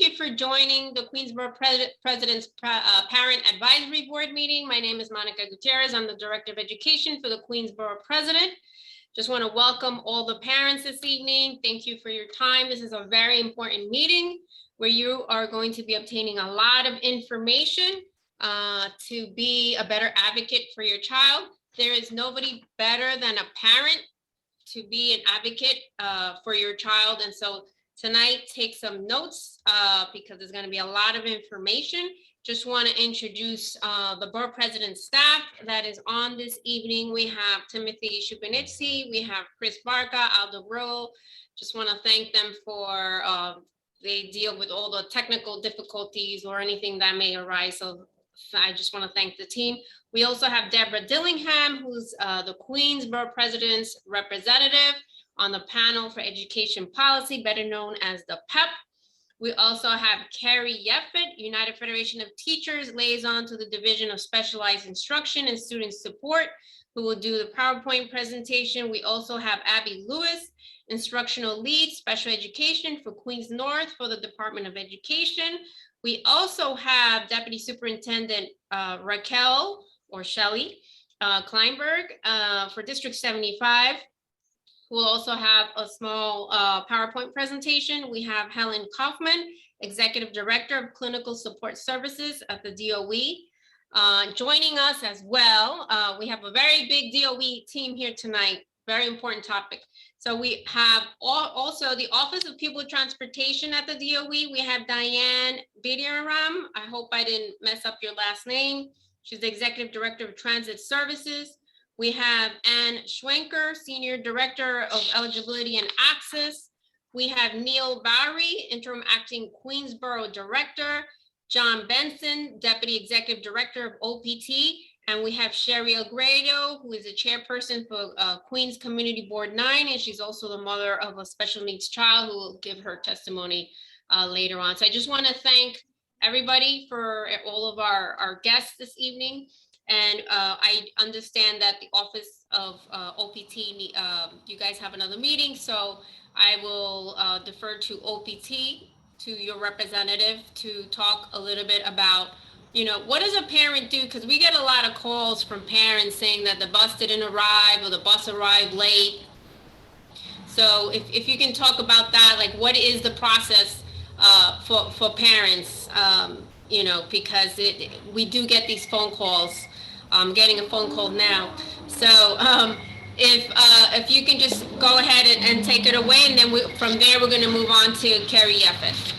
you for joining the Queensborough President's Parent Advisory Board meeting. My name is Monica Gutierrez. I'm the Director of Education for the Queensborough President. Just want to welcome all the parents this evening. Thank you for your time. This is a very important meeting where you are going to be obtaining a lot of information to be a better advocate for your child. There is nobody better than a parent to be an advocate for your child. And so tonight, take some notes because there's going to be a lot of information. Just want to introduce the Borough President's staff that is on this evening. We have Timothy Shupanitsi, we have Chris Barca, Aldo Bro. Just want to thank them for they deal with all the technical difficulties or anything that may arise. So I just want to thank the team. We also have Deborah Dillingham, who's the Queensborough President's representative on the panel for education policy, better known as the PEP. We also have Carrie Iep, United Federation of Teachers, liaison to the Division of Specialized Instruction and Student Support, who will do the PowerPoint presentation. We also have Abby Lewis, instructional lead, special education for Queens North for the Department of Education. We also have Deputy Superintendent Raquel or Shelley Kleinberg for District 75. We'll also have a small PowerPoint presentation. We have Helen Kaufman, Executive Director of Clinical Support Services at the DOE. Joining us as well, we have a very big DOE team here tonight, very important topic. So we have also the Office of Pupil Transportation at the DOE. We have Diane Bidiaram. I hope I didn't mess up your last name. She's the Executive Director of Transit Services. We have Ann Schwenker, Senior Director of Eligibility and Access. We have Neil Bowery, Interim Acting Queensborough Director. John Benson, Deputy Executive Director of OPT. And we have Sherry Algrado, who is the chairperson for Queens Community Board 9, and she's also the mother of a special needs child who will give her testimony later on. So I just want to thank everybody for all of our guests this evening. And I understand that the Office of OPT, you guys have another meeting, so I will defer to OPT, to your representative, to talk a little bit about, you know, what does a parent do? Because we get a lot of calls from parents saying that the bus didn't arrive or the bus arrived late. So if you can talk about that, like what is the process for parents, you know, because we do get these phone calls. I'm getting a phone call now. So if you can just go ahead and take it away, and then from there, we're going to move on to Carrie Iep.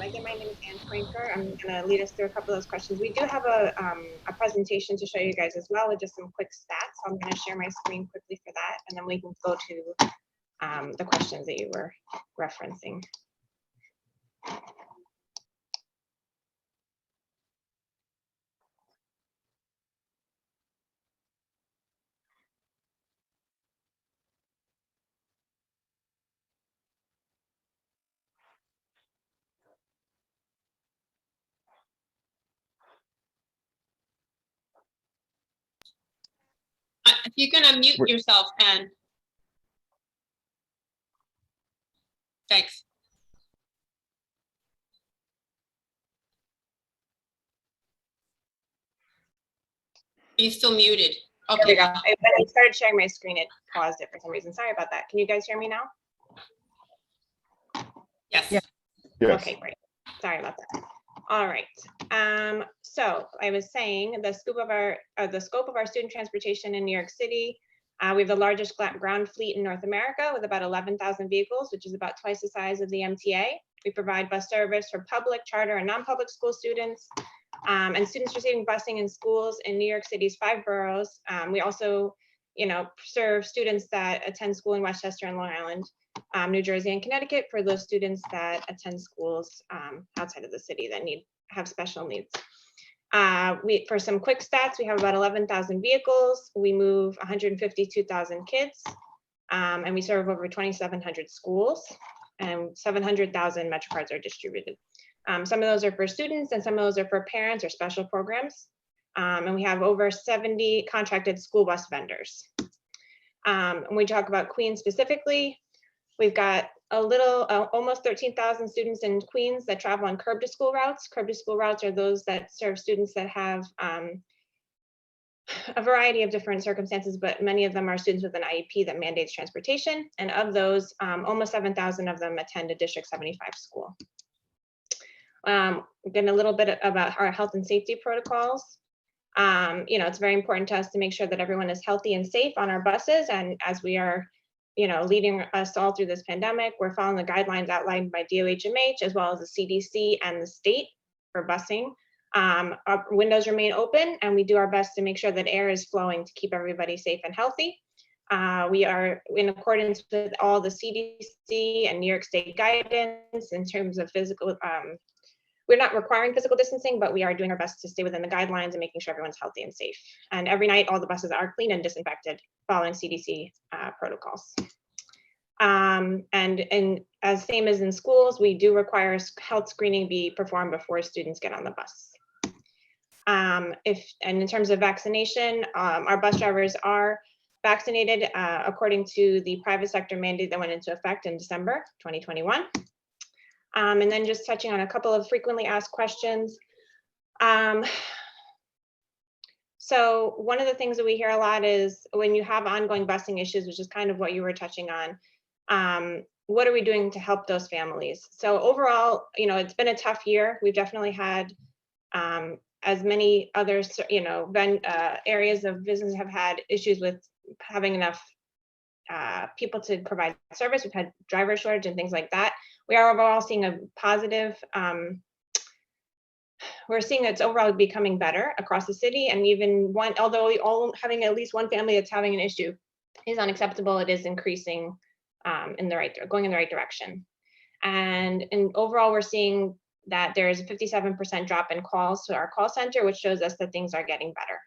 Again, my name is Ann Schwenker. I'm going to lead us through a couple of those questions. We do have a presentation to show you guys as well with just some quick stats. So I'm going to share my screen quickly for that, and then we can go to the questions that you were referencing. If you can unmute yourself, Anne. Thanks. You're still muted. Okay. There we go. When I started sharing my screen, it paused it for some reason. Sorry about that. Can you guys hear me now? Yes. Yeah. Yes. Okay, great. Sorry about that. All right. So I was saying the scope of our student transportation in New York City. We have the largest ground fleet in North America with about 11,000 vehicles, which is about twice the size of the MTA. We provide bus service for public, charter, and non-public school students, and students receiving busing in schools in New York City's 5 boroughs. We also, serve students that attend school in Westchester and Long Island, New Jersey, and Connecticut for those students that attend schools outside of the city that have special needs. For some quick stats, we have about 11,000 vehicles. We move 152,000 kids, and we serve over 2,700 schools, and 700,000 MetroCards are distributed. Some of those are for students, and some of those are for parents or special programs. And we have over 70 contracted school bus vendors. When we talk about Queens specifically, we've got almost 13,000 students in Queens that travel on curb to school routes. Curb to school routes are those that serve students that have a variety of different circumstances, but many of them are students with an IEP that mandates transportation. And of those, almost 7,000 of them attend a District 75 school. Again, a little bit about our health and safety protocols. It's very important to us to make sure that everyone is healthy and safe on our buses. And as we are, leading us all through this pandemic, we're following the guidelines outlined by DOHMH as well as the CDC and the state for busing. Our windows remain open, and we do our best to make sure that air is flowing to keep everybody safe and healthy. We are in accordance with all the CDC and New York State guidance in terms of physical. We're not requiring physical distancing, but we are doing our best to stay within the guidelines and making sure everyone's healthy and safe. And every night, all the buses are clean and disinfected following CDC protocols. And as same as in schools, we do require health screening be performed before students get on the bus. And in terms of vaccination, our bus drivers are vaccinated according to the private sector mandate that went into effect in December 2021. And then just touching on a couple of frequently asked questions. So one of the things that we hear a lot is when you have ongoing busing issues, which is kind of what you were touching on, what are we doing to help those families? So overall, it's been a tough year. We've definitely had, as many others, areas of business have had issues with having enough people to provide service. We've had driver shortage and things like that. We are overall seeing a positive, we're seeing it's overall becoming better across the city. And even although all having at least one family that's having an issue is unacceptable, it is increasing going in the right direction. And overall, we're seeing that there's a 57% drop in calls to our call center, which shows us that things are getting better.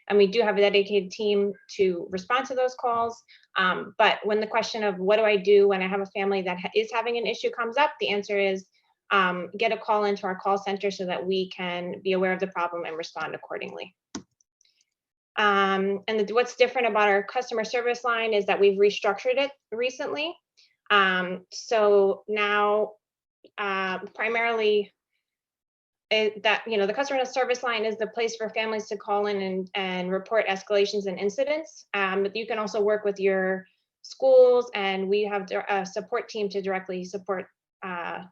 And we do have a dedicated team to respond to those calls. But when the question of what do I do when I have a family that is having an issue comes up, the answer is get a call into our call center so that we can be aware of the problem and respond accordingly. What's different about our customer service line is that we've restructured it recently. So now primarily the customer service line is the place for families to call in and report escalations and incidents. But you can also work with your schools, and we have a support team to directly support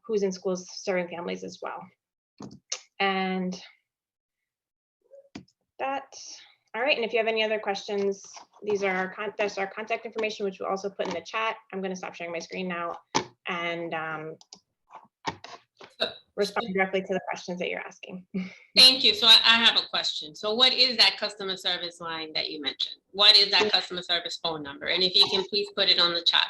who's in schools serving families as well. And all right. And if you have any other questions, that's our contact information, which we'll also put in the chat. I'm going to stop sharing my screen now and respond directly to the questions that you're asking. Thank you. So I have a question. So what is that customer service line that you mentioned? What is that customer service phone number? And if you can please put it on the chat.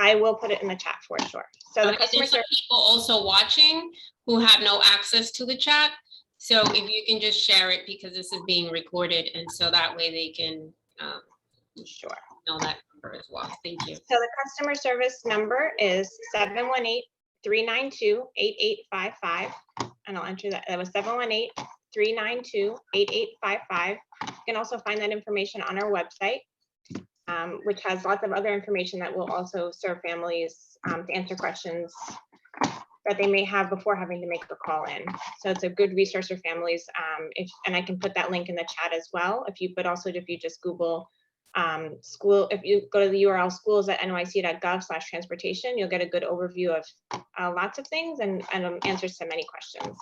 I will put it in the chat for sure. So the customer service people also watching who have no access to the chat. So if you can just share it, because this is being recorded, and so that way they can sure know that number as well. Thank you. So the customer service number is 718-392-8855, and I'll enter that. That was 718-392-8855. You can also find that information on our website, which has lots of other information that will also serve families to answer questions that they may have before having to make a call in. So it's a good resource for families. And I can put that link in the chat as well. If you just Google school, if you go to the URL schools.nyc.gov/transportation, you'll get a good overview of lots of things and answers to many questions.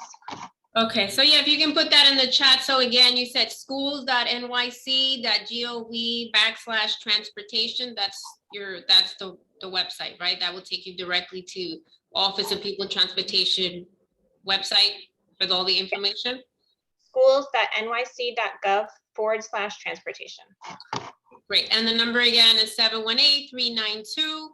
Okay, so yeah, if you can put that in the chat. So again, you said schools.nyc.gov/transportation. That's the website, right? That will take you directly to Office of People and Transportation website with all the information. Schools.nyc.gov/transportation. Great, and the number again is 718-392-8855.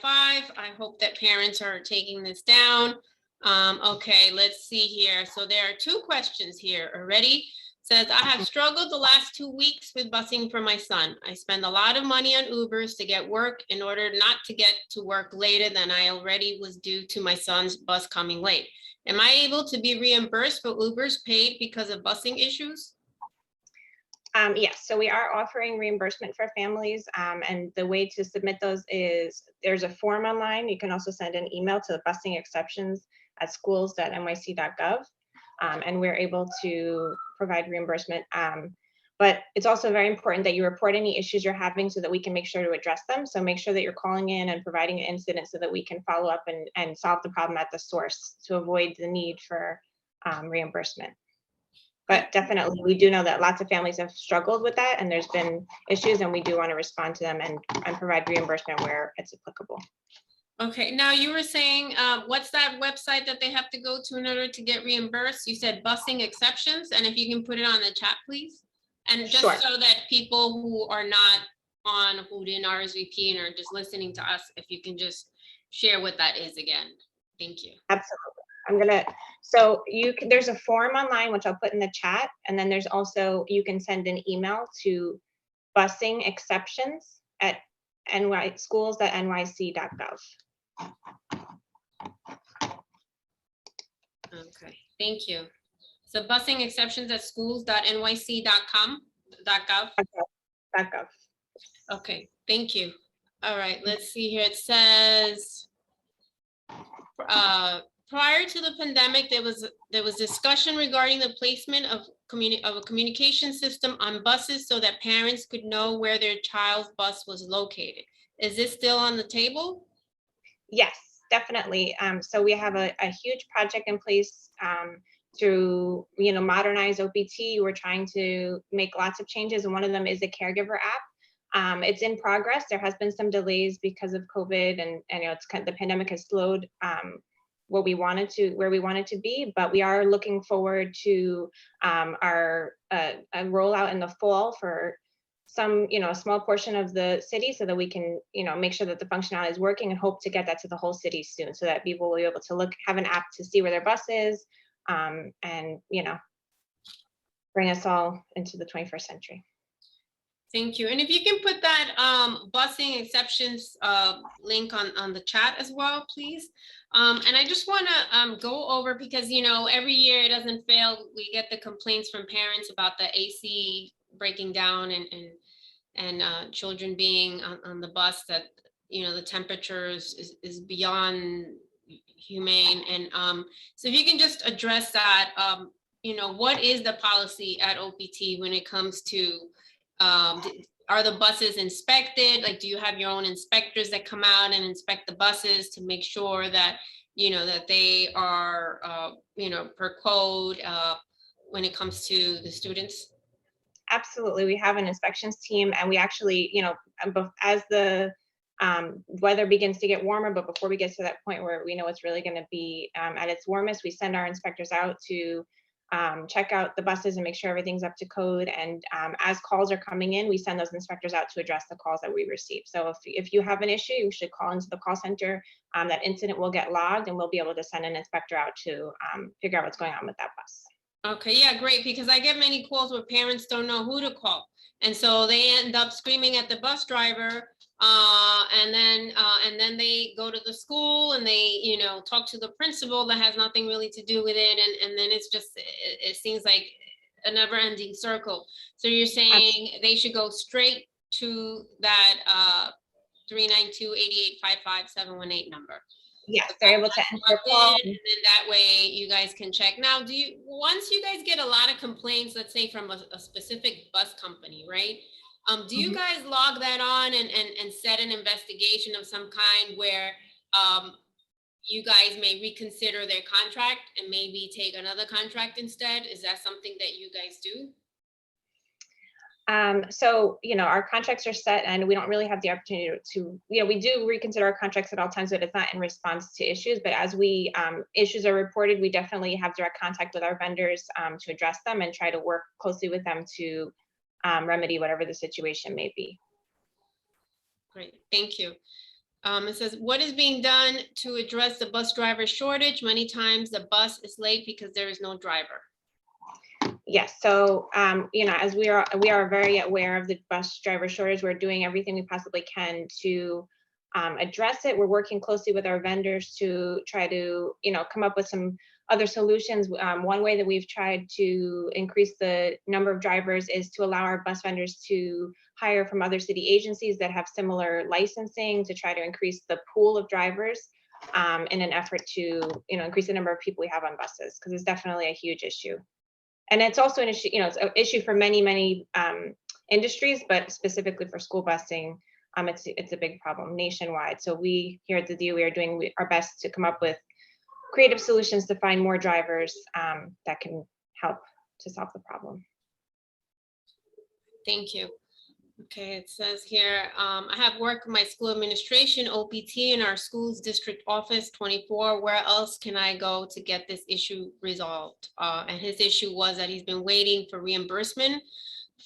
I hope that parents are taking this down. Okay, let's see here. So there are two questions here already. Says, I have struggled the last 2 weeks with busing for my son. I spend a lot of money on Ubers to get work in order not to get to work later than I already was due to my son's bus coming late. Am I able to be reimbursed for Ubers paid because of busing issues? Yes, so we are offering reimbursement for families, and the way to submit those is there's a form online. You can also send an email to the busing exceptions at schools.nyc.gov, and we're able to provide reimbursement. But it's also very important that you report any issues you're having so that we can make sure to address them. So make sure that you're calling in and providing an incident so that we can follow up and solve the problem at the source to avoid the need for reimbursement. But definitely, we do know that lots of families have struggled with that, and there's been issues, and we do want to respond to them and provide reimbursement where it's applicable. Okay, now you were saying, what's that website that they have to go to in order to get reimbursed? You said busing exceptions, and if you can put it on the chat, please. And just Sure. so that people who are not on, who didn't RSVP and are just listening to us, if you can just share what that is again. Thank you. Absolutely. So there's a form online, which I'll put in the chat. And then there's also, you can send an email to busing exceptions at schools.nyc.gov. Okay, thank you. So busing exceptions at schools.nyc.gov. Okay, thank you. All right, let's see here. It says, prior to the pandemic, there was discussion regarding the placement of a communication system on buses so that parents could know where their child's bus was located. Is this still on the table? Yes, definitely. So we have a huge project in place to modernize OPT. We're trying to make lots of changes, and one of them is a caregiver app. It's in progress. There has been some delays because of COVID, and it's the pandemic has slowed where we wanted to be, but we are looking forward to our a rollout in the fall for some, a small portion of the city so that we can, make sure that the functionality is working, and hope to get that to the whole city soon so that people will be able to have an app to see where their bus is, and, bring us all into the 21st century. Thank you. And if you can put that busing exceptions link on the chat as well, please. And I just want to go over, because, every year it doesn't fail. We get the complaints from parents about the AC breaking down and children being on the bus, that, the temperature is beyond humane. And so if you can just address that, what is the policy at OPT when it comes to, are the buses inspected? Like, do you have your own inspectors that come out and inspect the buses to make sure that, that they are, per code when it comes to the students? Absolutely. We have an inspections team, and we actually, as the weather begins to get warmer, but before we get to that point where we know it's really going to be at its warmest, we send our inspectors out to check out the buses and make sure everything's up to code. And as calls are coming in, we send those inspectors out to address the calls that we receive. So if you have an issue, you should call into the call center. That incident will get logged, and we'll be able to send an inspector out to figure out what's going on with that bus. Okay, yeah, great, because I get many calls where parents don't know who to call. And so they end up screaming at the bus driver, and then they go to the school and they, talk to the principal that has nothing really to do with it. And then it's just, it seems like a never ending circle. So you're saying they should go straight to that 392-8855-718 number. Yes, they're able to enter a call. And then that way you guys can check. Now, once you guys get a lot of complaints, let's say from a specific bus company, right? Do you guys log that on and set an investigation of some kind where you guys may reconsider their contract and maybe take another contract instead? Is that something that you guys do? So, our contracts are set, and we don't really have the opportunity to, we do reconsider our contracts at all times, but it's not in response to issues. But as issues are reported, we definitely have direct contact with our vendors to address them and try to work closely with them to remedy whatever the situation may be. Great, thank you. It says, what is being done to address the bus driver shortage? Many times the bus is late because there is no driver. Yes, so as we are very aware of the bus driver shortage, we're doing everything we possibly can to address it. We're working closely with our vendors to try to come up with some other solutions, one way that we've tried to increase the number of drivers is to allow our bus vendors to hire from other city agencies that have similar licensing to try to increase the pool of drivers in an effort to, increase the number of people we have on buses, because it's definitely a huge issue. And it's also an issue, it's an issue for many industries, but specifically for school busing, it's a big problem nationwide. So we here at the DOE are doing our best to come up with creative solutions to find more drivers that can help to solve the problem. Thank you. Okay, it says here, I have worked with my school administration, OPT, in our school's district office 24. Where else can I go to get this issue resolved? And his issue was that he's been waiting for reimbursement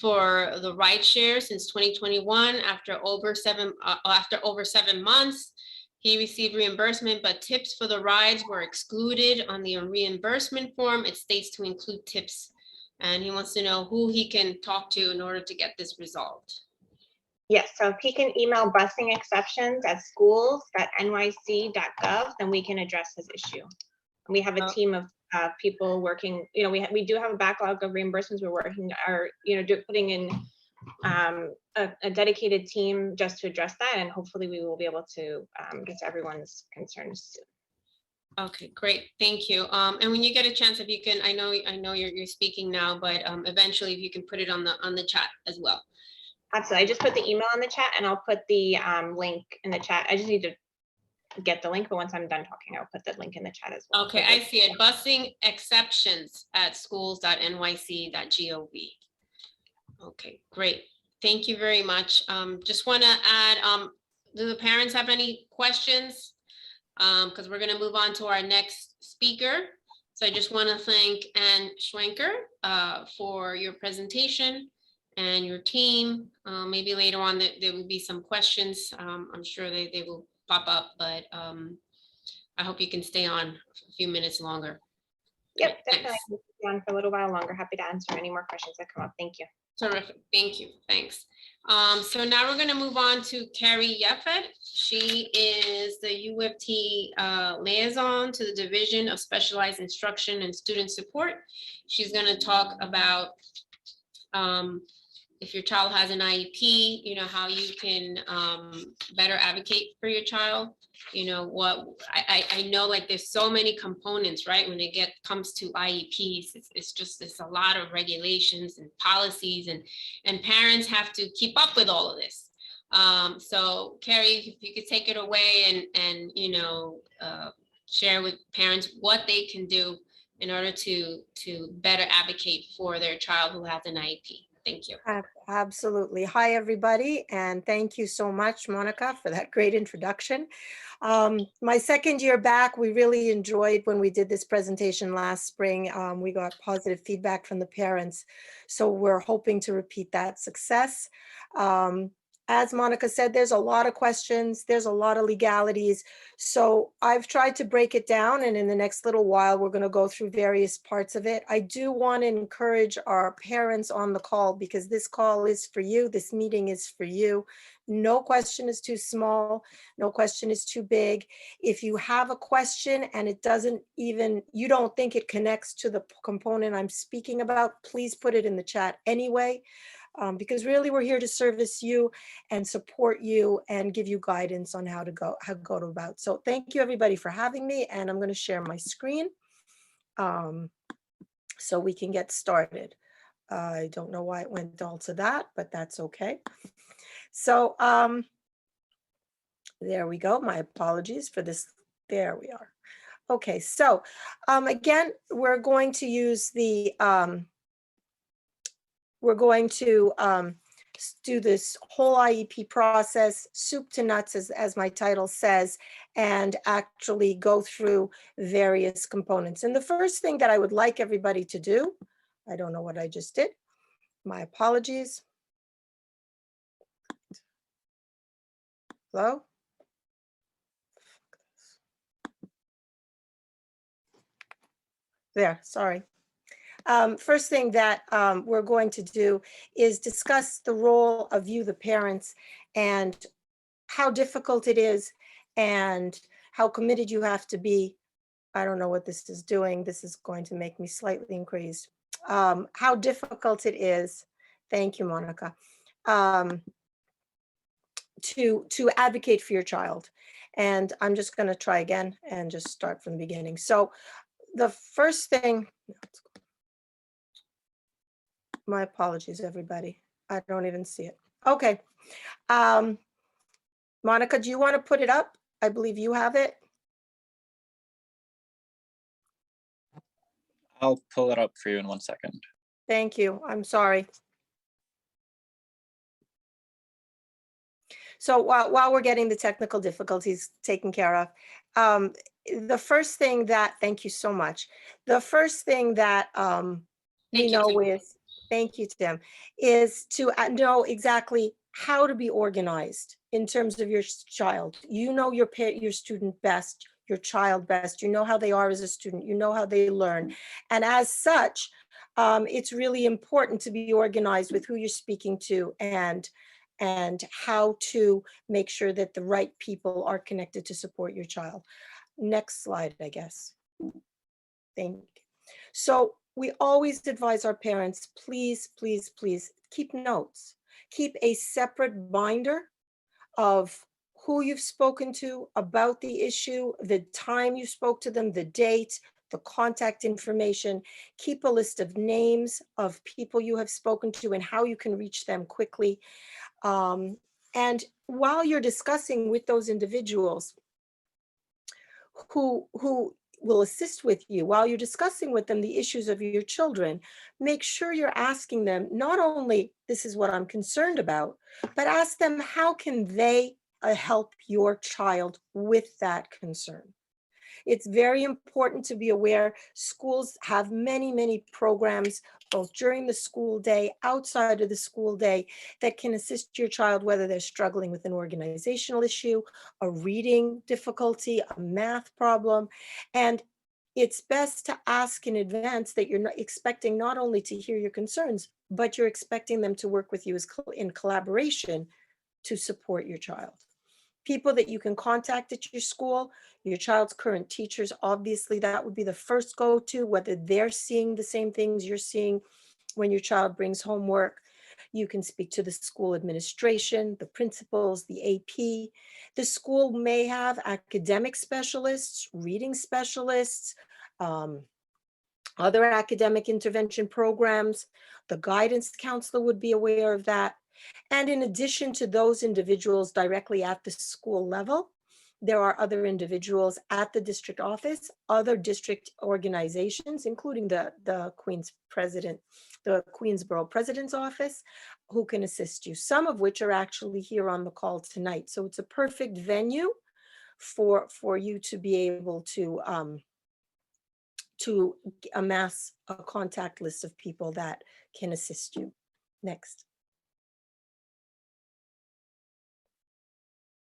for the ride share since 2021. After over 7 months, he received reimbursement, but tips for the rides were excluded on the reimbursement form. It states to include tips. And he wants to know who he can talk to in order to get this resolved. Yes, so if he can email busing exceptions at schools.nyc.gov, then we can address his issue. And we have a team of people working, we do have a backlog of reimbursements. We're working, putting in a dedicated team just to address that. And hopefully we will be able to get to everyone's concerns soon. Okay, great, thank you. And when you get a chance, if you can, I know you're speaking now, but eventually if you can put it on the chat as well. Absolutely, I just put the email in the chat and I'll put the link in the chat. I just need to get the link, but once I'm done talking, I'll put the link in the chat as well. Okay, I see it. Busing exceptions at schools.nyc.gov. Okay, great. Thank you very much. Just want to add, do the parents have any questions? Because we're going to move on to our next speaker. So I just want to thank Ann Schwenker for your presentation and your team. Maybe later on there will be some questions. I'm sure they will pop up, but I hope you can stay on a few minutes longer. Yep, definitely. I'll be on for a little while longer. Happy to answer any more questions that come up. Thank you. Terrific. Thank you. Thanks. So now we're going to move on to Carrie Yeffed. She is the UFT liaison to the Division of Specialized Instruction and Student Support. She's going to talk about if your child has an IEP, how you can better advocate for your child. I know, like, there's so many components, right? When it comes to IEPs, it's a lot of regulations and policies, and parents have to keep up with all of this. So Carrie, if you could take it away and share with parents what they can do in order to better advocate for their child who has an IEP. Thank you. Absolutely. Hi, everybody. And thank you so much, Monica, for that great introduction. My second year back, we really enjoyed when we did this presentation last spring. We got positive feedback from the parents. So we're hoping to repeat that success. As Monica said, there's a lot of questions. There's a lot of legalities. So I've tried to break it down, and in the next little while, we're going to go through various parts of it. I do want to encourage our parents on the call, because this call is for you. This meeting is for you. No question is too small. No question is too big. If you have a question and it doesn't even, you don't think it connects to the component I'm speaking about, please put it in the chat anyway. Because really we're here to service you and support you and give you guidance on how to go about. So thank you everybody for having me, and I'm going to share my screen so we can get started. I don't know why it went all to that, but that's okay. So there we go. My apologies for this. There we are. Okay, so again, we're going to use the we're going to do this whole IEP process, soup to nuts, as my title says, and actually go through various components. And the first thing that I would like everybody to do, I don't know what I just did. My apologies. Hello? There, sorry. First thing that we're going to do is discuss the role of you, the parents, and how difficult it is and how committed you have to be I don't know what this is doing. This is going to make me slightly increased. How difficult it is. Thank you, Monica. To advocate for your child. And I'm just going to try again and just start from the beginning. So the first thing, my apologies, everybody. I don't even see it. Okay. Monica, do you want to put it up? I believe you have it. I'll pull it up for you in 1 second. Thank you. I'm sorry. So while we're getting the technical difficulties taken care of, the first thing that, thank you so much. The first thing that we Thank you, know Tim. is, thank you, Tim, is to know exactly how to be organized in terms of your child. You know your student best, your child best. You know how they are as a student. You know how they learn. And as such, it's really important to be organized with who you're speaking to and how to make sure that the right people are connected to support your child. Next slide, I guess. Thank you. So we always advise our parents, please, please, please keep notes. Keep a separate binder of who you've spoken to about the issue, the time you spoke to them, the date, the contact information. Keep a list of names of people you have spoken to and how you can reach them quickly. And while you're discussing with those individuals who will assist with you, while you're discussing with them the issues of your children, make sure you're asking them not only, this is what I'm concerned about, but ask them, how can they help your child with that concern? It's very important to be aware schools have many, many programs, both during the school day, outside of the school day, that can assist your child, whether they're struggling with an organizational issue, a reading difficulty, a math problem. And it's best to ask in advance that you're not expecting not only to hear your concerns, but you're expecting them to work with you in collaboration to support your child. People that you can contact at your school, your child's current teachers, obviously that would be the first go-to, whether they're seeing the same things you're seeing when your child brings homework. You can speak to the school administration, the principals, the AP. The school may have academic specialists, reading specialists, other academic intervention programs. The guidance counselor would be aware of that. And in addition to those individuals directly at the school level, there are other individuals at the district office, other district organizations, including the Queensborough President's Office, who can assist you, some of which are actually here on the call tonight. So it's a perfect venue for you to be able to amass a contact list of people that can assist you. Next.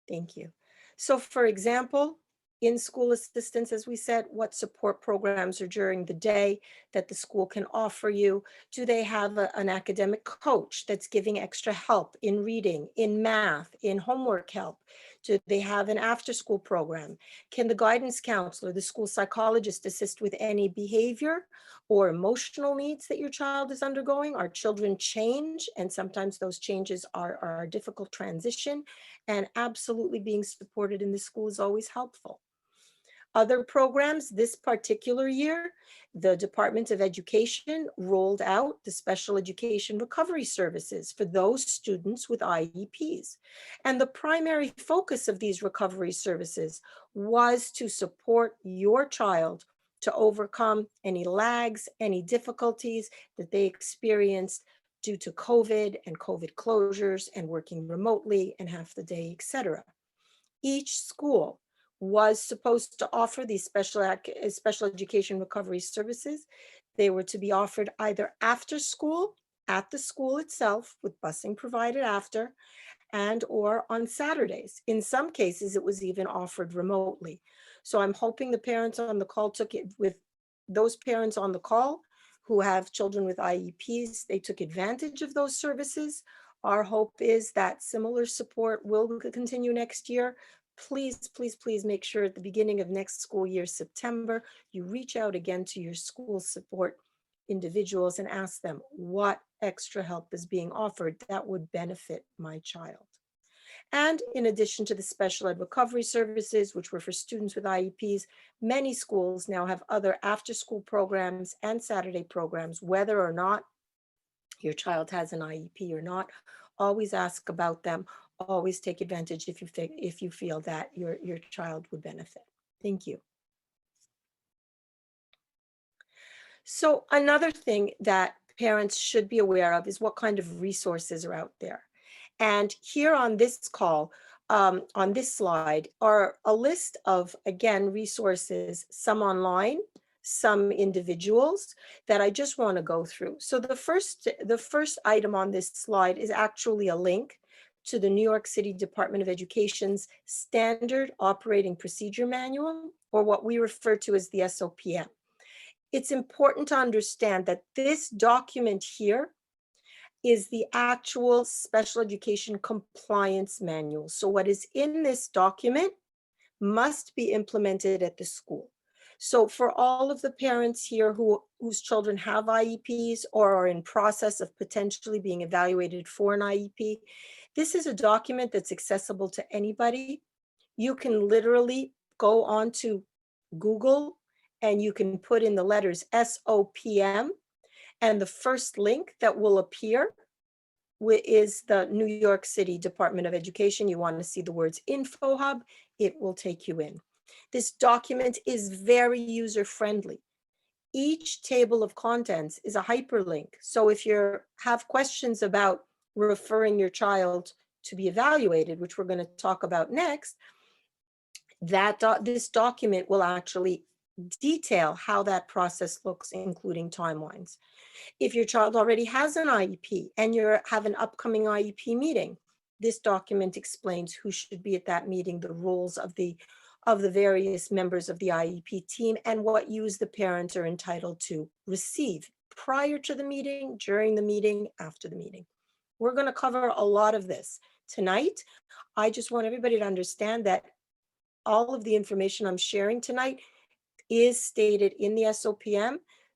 Thank you. So for example, in-school assistance, as we said, what support programs are during the day that the school can offer you? Do they have an academic coach that's giving extra help in reading, in math, in homework help? Do they have an after-school program? Can the guidance counselor, the school psychologist, assist with any behavior or emotional needs that your child is undergoing? Our children change, and sometimes those changes are a difficult transition, and absolutely being supported in the school is always helpful. Other programs, this particular year, the Department of Education rolled out the special education recovery services for those students with IEPs. And the primary focus of these recovery services was to support your child to overcome any lags, any difficulties that they experienced due to COVID and COVID closures and working remotely and half the day, etc. Each school was supposed to offer these special education recovery services. They were to be offered either after school, at the school itself, with busing provided after, and or on Saturdays. In some cases, it was even offered remotely. So I'm hoping the parents on the call took it with those parents on the call who have children with IEPs, they took advantage of those services. Our hope is that similar support will continue next year. please, please, please make sure at the beginning of next school year, September, you reach out again to your school support individuals and ask them what extra help is being offered that would benefit my child. And in addition to the special ed recovery services, which were for students with IEPs, many schools now have other after-school programs and Saturday programs, whether or not your child has an IEP or not. Always ask about them. Always take advantage if you feel that your child would benefit. Thank you. So another thing that parents should be aware of is what kind of resources are out there. And here on this call, on this slide, are a list of, again, resources, some online, some individuals that I just want to go through. So the first item on this slide is actually a link to the New York City Department of Education's Standard Operating Procedure Manual, or what we refer to as the SOPM. It's important to understand that this document here is the actual special education compliance manual. So what is in this document must be implemented at the school. So for all of the parents here whose children have IEPs or are in process of potentially being evaluated for an IEP, this is a document that's accessible to anybody. You can literally go onto Google and you can put in the letters SOPM, and the first link that will appear is the New York City Department of Education. You want to see the words Info Hub, it will take you in. This document is very user-friendly. Each table of contents is a hyperlink. So if you have questions about referring your child to be evaluated, which we're going to talk about next, this document will actually detail how that process looks, including timelines. If your child already has an IEP and you have an upcoming IEP meeting, this document explains who should be at that meeting, the roles of the various members of the IEP team, and what use the parents are entitled to receive prior to the meeting, during the meeting, after the meeting. We're going to cover a lot of this tonight. I just want everybody to understand that all of the information I'm sharing tonight is stated in the SOPM.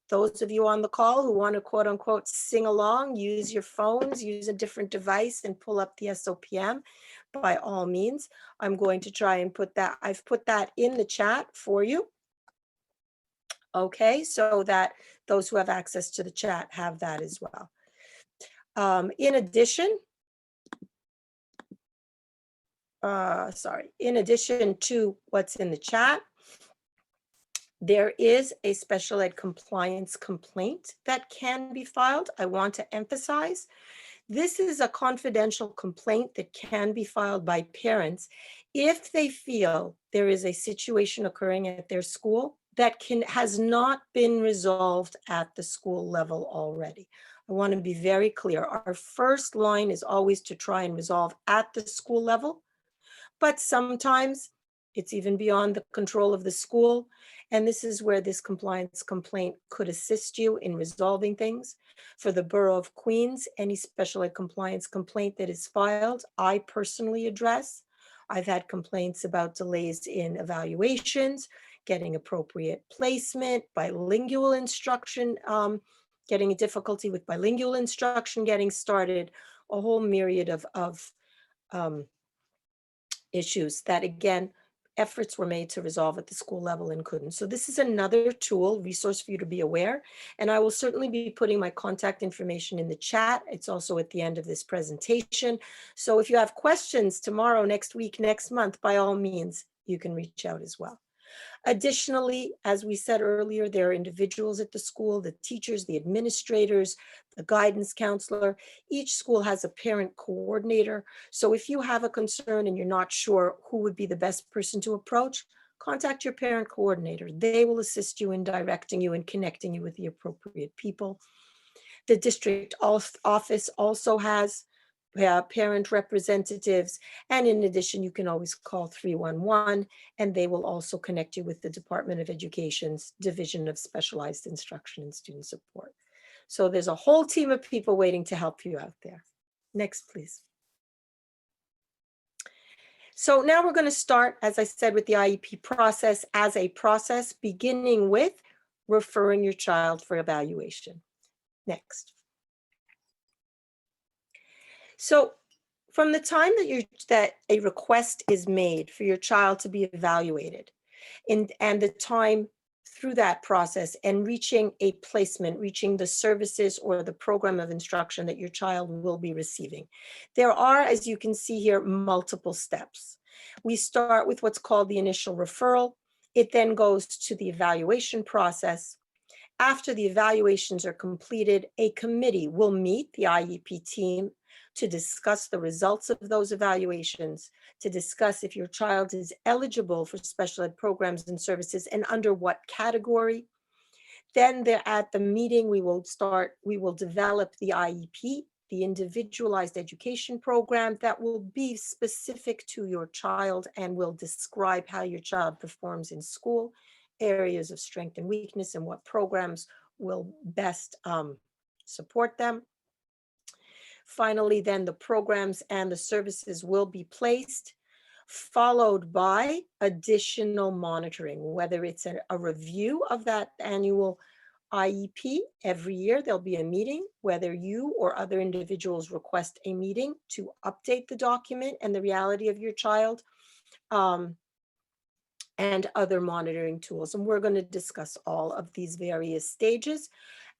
Those of you on the call who want to quote unquote sing along, use your phones, use a different device and pull up the SOPM, by all means. I'm going to try and put that, I've put that in the chat for you. Okay, so that those who have access to the chat have that as well. In addition to what's in the chat, there is a special ed compliance complaint that can be filed. I want to emphasize, this is a confidential complaint that can be filed by parents if they feel there is a situation occurring at their school that has not been resolved at the school level already. I want to be very clear. Our first line is always to try and resolve at the school level, but sometimes it's even beyond the control of the school. And this is where this compliance complaint could assist you in resolving things. For the Borough of Queens, any special ed compliance complaint that is filed, I personally address. I've had complaints about delays in evaluations, getting appropriate placement, bilingual instruction, getting a difficulty with bilingual instruction getting started, a whole myriad of issues that, again, efforts were made to resolve at the school level and couldn't. So this is another tool, resource for you to be aware. And I will certainly be putting my contact information in the chat. It's also at the end of this presentation. So if you have questions tomorrow, next week, next month, by all means, you can reach out as well. Additionally, as we said earlier, there are individuals at the school, the teachers, the administrators, the guidance counselor. Each school has a parent coordinator. So if you have a concern and you're not sure who would be the best person to approach, contact your parent coordinator. They will assist you in directing you and connecting you with the appropriate people. The district office also has parent representatives. And in addition, you can always call 311 and they will also connect you with the Department of Education's Division of Specialized Instruction and Student Support. So there's a whole team of people waiting to help you out there. Next, please. So now we're going to start, as I said, with the IEP process as a process, beginning with referring your child for evaluation. Next. So from the time that a request is made for your child to be evaluated, and the time through that process and reaching a placement, reaching the services or the program of instruction that your child will be receiving, there are, as you can see here, multiple steps. We start with what's called the initial referral. It then goes to the evaluation process. After the evaluations are completed, a committee will meet, the IEP team, to discuss the results of those evaluations, to discuss if your child is eligible for special ed programs and services and under what category. Then at the meeting, we will develop the IEP, the individualized education program that will be specific to your child and will describe how your child performs in school, areas of strength and weakness, and what programs will best support them. Finally, then the programs and the services will be placed, followed by additional monitoring, whether it's a review of that annual IEP. Every year there'll be a meeting, whether you or other individuals request a meeting to update the document and the reality of your child, and other monitoring tools. And we're going to discuss all of these various stages.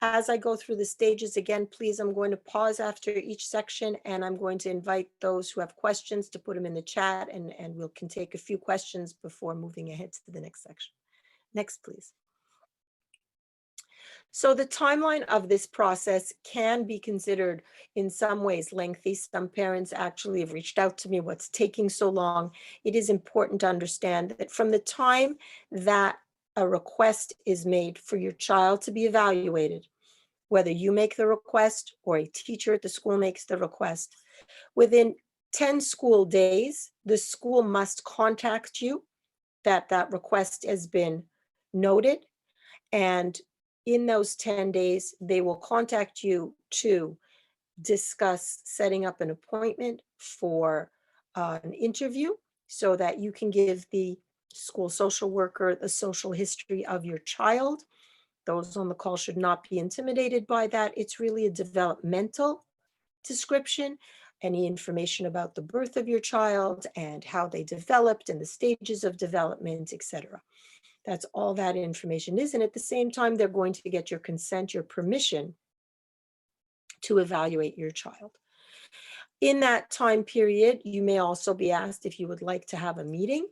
As I go through the stages, again, please, I'm going to pause after each section, and I'm going to invite those who have questions to put them in the chat, and we can take a few questions before moving ahead to the next section. Next, please. So the timeline of this process can be considered in some ways lengthy. Some parents actually have reached out to me, what's taking so long? It is important to understand that from the time that a request is made for your child to be evaluated, whether you make the request or a teacher at the school makes the request, within 10 school days, the school must contact you that that request has been noted, and in those 10 days, they will contact you to discuss setting up an appointment for an interview so that you can give the school social worker the social history of your child. Those on the call should not be intimidated by that. It's really a developmental description, any information about the birth of your child and how they developed and the stages of development, etc. That's all that information is. And at the same time, they're going to get your consent, your permission to evaluate your child. In that time period, you may also be asked if you would like to have a meeting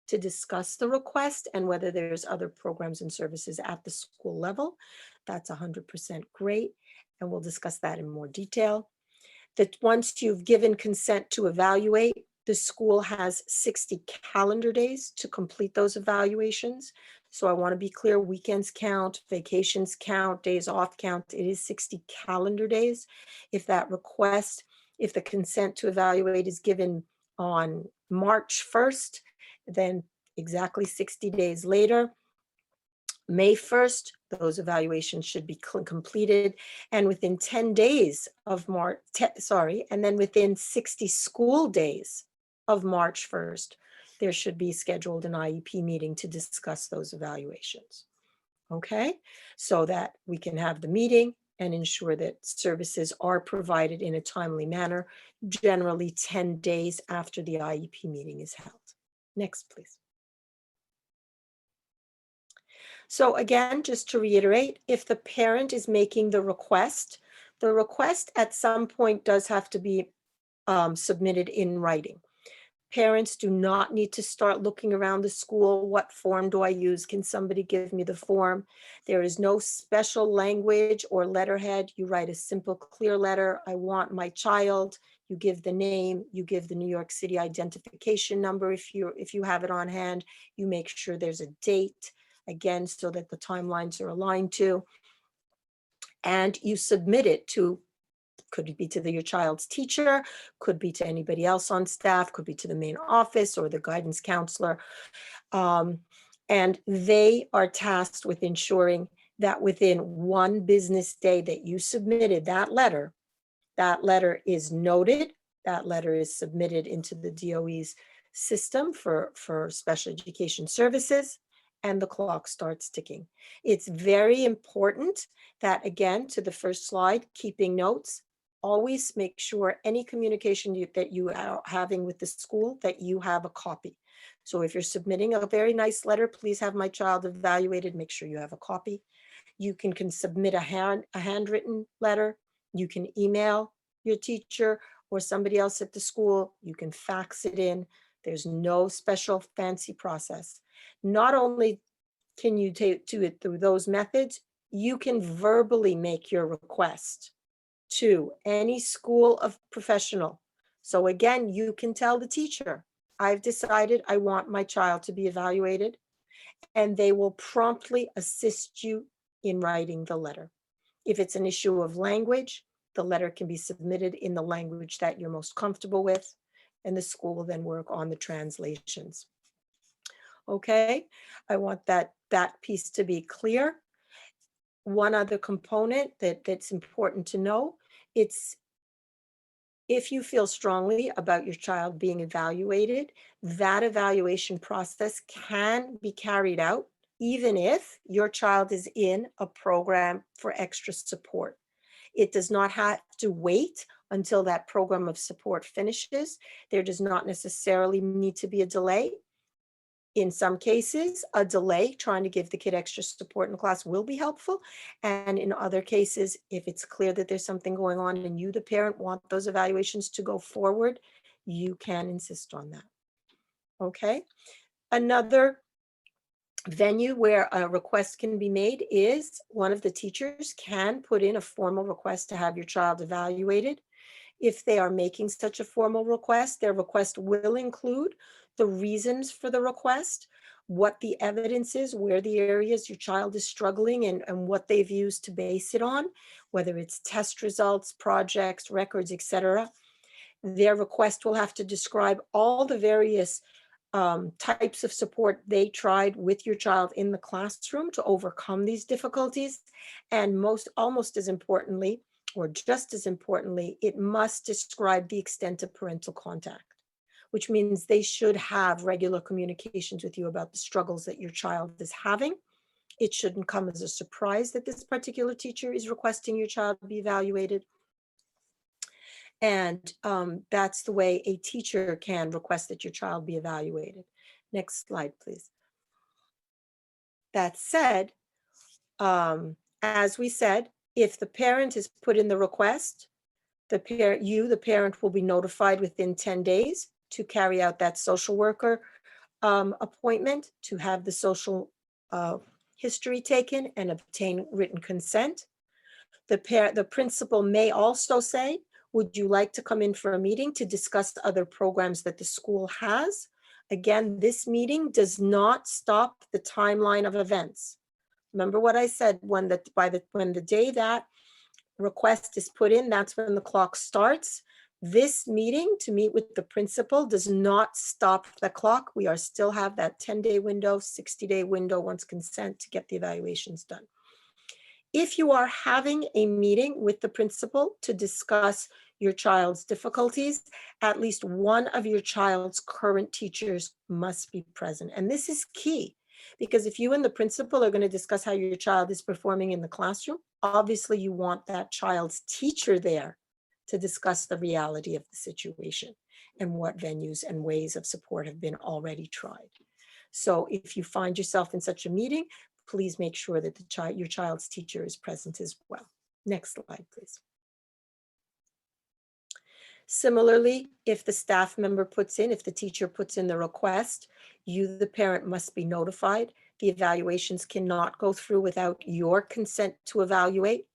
to discuss the request and whether there's other programs and services at the school level. That's 100% great. And we'll discuss that in more detail. That once you've given consent to evaluate, the school has 60 calendar days to complete those evaluations. So I want to be clear, weekends count, vacations count, days off count. It is 60 calendar days. If that request, if the consent to evaluate is given on March 1st, then exactly 60 days later, May 1st, those evaluations should be completed, and within 10 days of March, and then within 60 school days of March 1st, there should be scheduled an IEP meeting to discuss those evaluations. Okay, so that we can have the meeting and ensure that services are provided in a timely manner, generally 10 days after the IEP meeting is held. Next, please. So again, just to reiterate, if the parent is making the request at some point does have to be submitted in writing. Parents do not need to start looking around the school. What form do I use? Can somebody give me the form? There is no special language or letterhead. You write a simple, clear letter. I want my child. You give the name. You give the New York City identification number if you have it on hand. You make sure there's a date, again, so that the timelines are aligned to. And you submit it to, could it be to your child's teacher, could be to anybody else on staff, could be to the main office or the guidance counselor. And they are tasked with ensuring that within one business day that you submitted that letter is noted, that letter is submitted into the DOE's system for special education services, and the clock starts ticking. It's very important that, again, to the first slide, keeping notes, always make sure any communication that you are having with the school, that you have a copy. So if you're submitting a very nice letter, please have my child evaluated, make sure you have a copy. You can submit a handwritten letter. You can email your teacher or somebody else at the school. You can fax it in. There's no special fancy process. Not only can you do it through those methods, you can verbally make your request to any school of professional. So again, you can tell the teacher, I've decided I want my child to be evaluated, and they will promptly assist you in writing the letter. If it's an issue of language, the letter can be submitted in the language that you're most comfortable with, and the school will then work on the translations. Okay, I want that piece to be clear. One other component that's important to know, it's if you feel strongly about your child being evaluated, that evaluation process can be carried out even if your child is in a program for extra support. It does not have to wait until that program of support finishes. There does not necessarily need to be a delay. In some cases, a delay trying to give the kid extra support in class will be helpful. And in other cases, if it's clear that there's something going on and you, the parent, want those evaluations to go forward, you can insist on that. Okay. Another venue where a request can be made is one of the teachers can put in a formal request to have your child evaluated. If they are making such a formal request, their request will include the reasons for the request, what the evidence is, where the areas your child is struggling, and what they've used to base it on, whether it's test results, projects, records, etc. Their request will have to describe all the various types of support they tried with your child in the classroom to overcome these difficulties. And almost as importantly, or just as importantly, it must describe the extent of parental contact, which means they should have regular communications with you about the struggles that your child is having. It shouldn't come as a surprise that this particular teacher is requesting your child be evaluated. And that's the way a teacher can request that your child be evaluated. Next slide, please. That said, as we said, if the parent is put in the request, the parent will be notified within 10 days to carry out that social worker appointment, to have the social history taken and obtain written consent. The principal may also say, would you like to come in for a meeting to discuss other programs that the school has? Again, this meeting does not stop the timeline of events. Remember what I said, when the day that request is put in, that's when the clock starts. This meeting to meet with the principal does not stop the clock. We are still have that 10-day window, 60-day window once consent to get the evaluations done. If you are having a meeting with the principal to discuss your child's difficulties, at least one of your child's current teachers must be present. And this is key, because if you and the principal are going to discuss how your child is performing in the classroom, obviously you want that child's teacher there to discuss the reality of the situation and what venues and ways of support have been already tried. So if you find yourself in such a meeting, please make sure that your child's teacher is present as well. Next slide, please. Similarly, if the staff member if the teacher puts in the request, you, the parent, must be notified. The evaluations cannot go through without your consent to evaluate.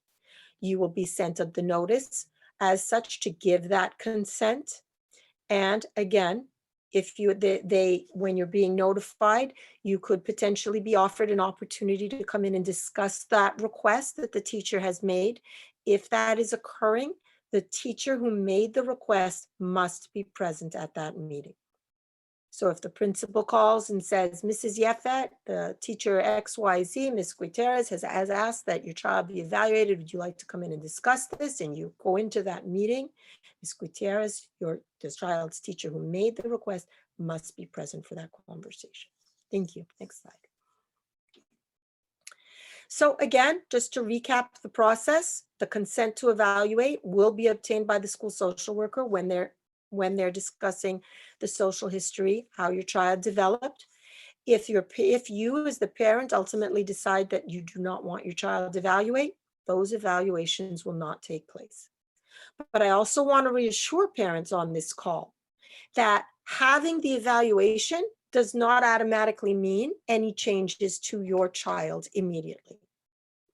You will be sent the notice as such to give that consent. And again, if when you're being notified, you could potentially be offered an opportunity to come in and discuss that request that the teacher has made. If that is occurring, the teacher who made the request must be present at that meeting. So if the principal calls and says, Mrs. Yefet, the teacher XYZ, Ms. Gutierrez has asked that your child be evaluated, would you like to come in and discuss this? And you go into that meeting, Ms. Gutierrez, the child's teacher who made the request, must be present for that conversation. Thank you. Next slide. So again, just to recap the process, the consent to evaluate will be obtained by the school social worker when they're discussing the social history, how your child developed. If you as the parent ultimately decide that you do not want your child to evaluate, those evaluations will not take place. But I also want to reassure parents on this call that having the evaluation does not automatically mean any changes to your child immediately.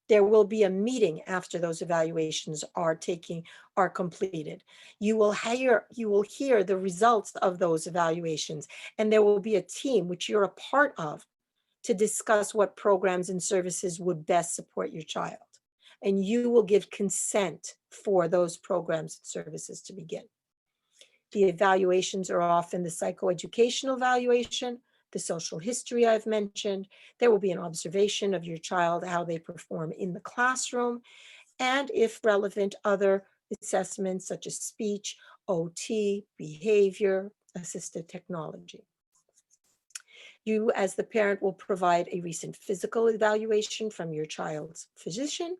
There will be a meeting after those evaluations are completed. You will hear the results of those evaluations, and there will be a team which you're a part of to discuss what programs and services would best support your child. And you will give consent for those programs and services to begin. The evaluations are often the psychoeducational evaluation, the social history I've mentioned. There will be an observation of your child, how they perform in the classroom, and if relevant, other assessments such as speech, OT, behavior, assistive technology. You as the parent will provide a recent physical evaluation from your child's physician.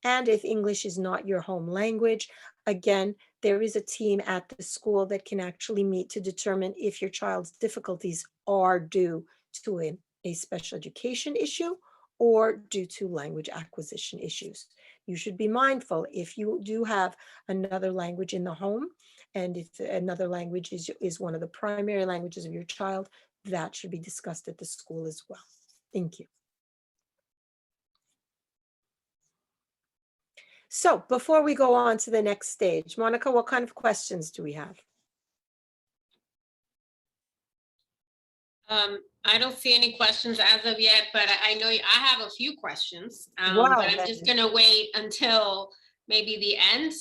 And if English is not your home language, again, there is a team at the school that can actually meet to determine if your child's difficulties are due to a special education issue or due to language acquisition issues. You should be mindful if you do have another language in the home, and if another language is one of the primary languages of your child, that should be discussed at the school as well. Thank you. So before we go on to the next stage, Monica, what kind of questions do we have? I don't see any questions as of yet, but I know I have a few questions. Wow, but I'm just gonna wait until maybe the end.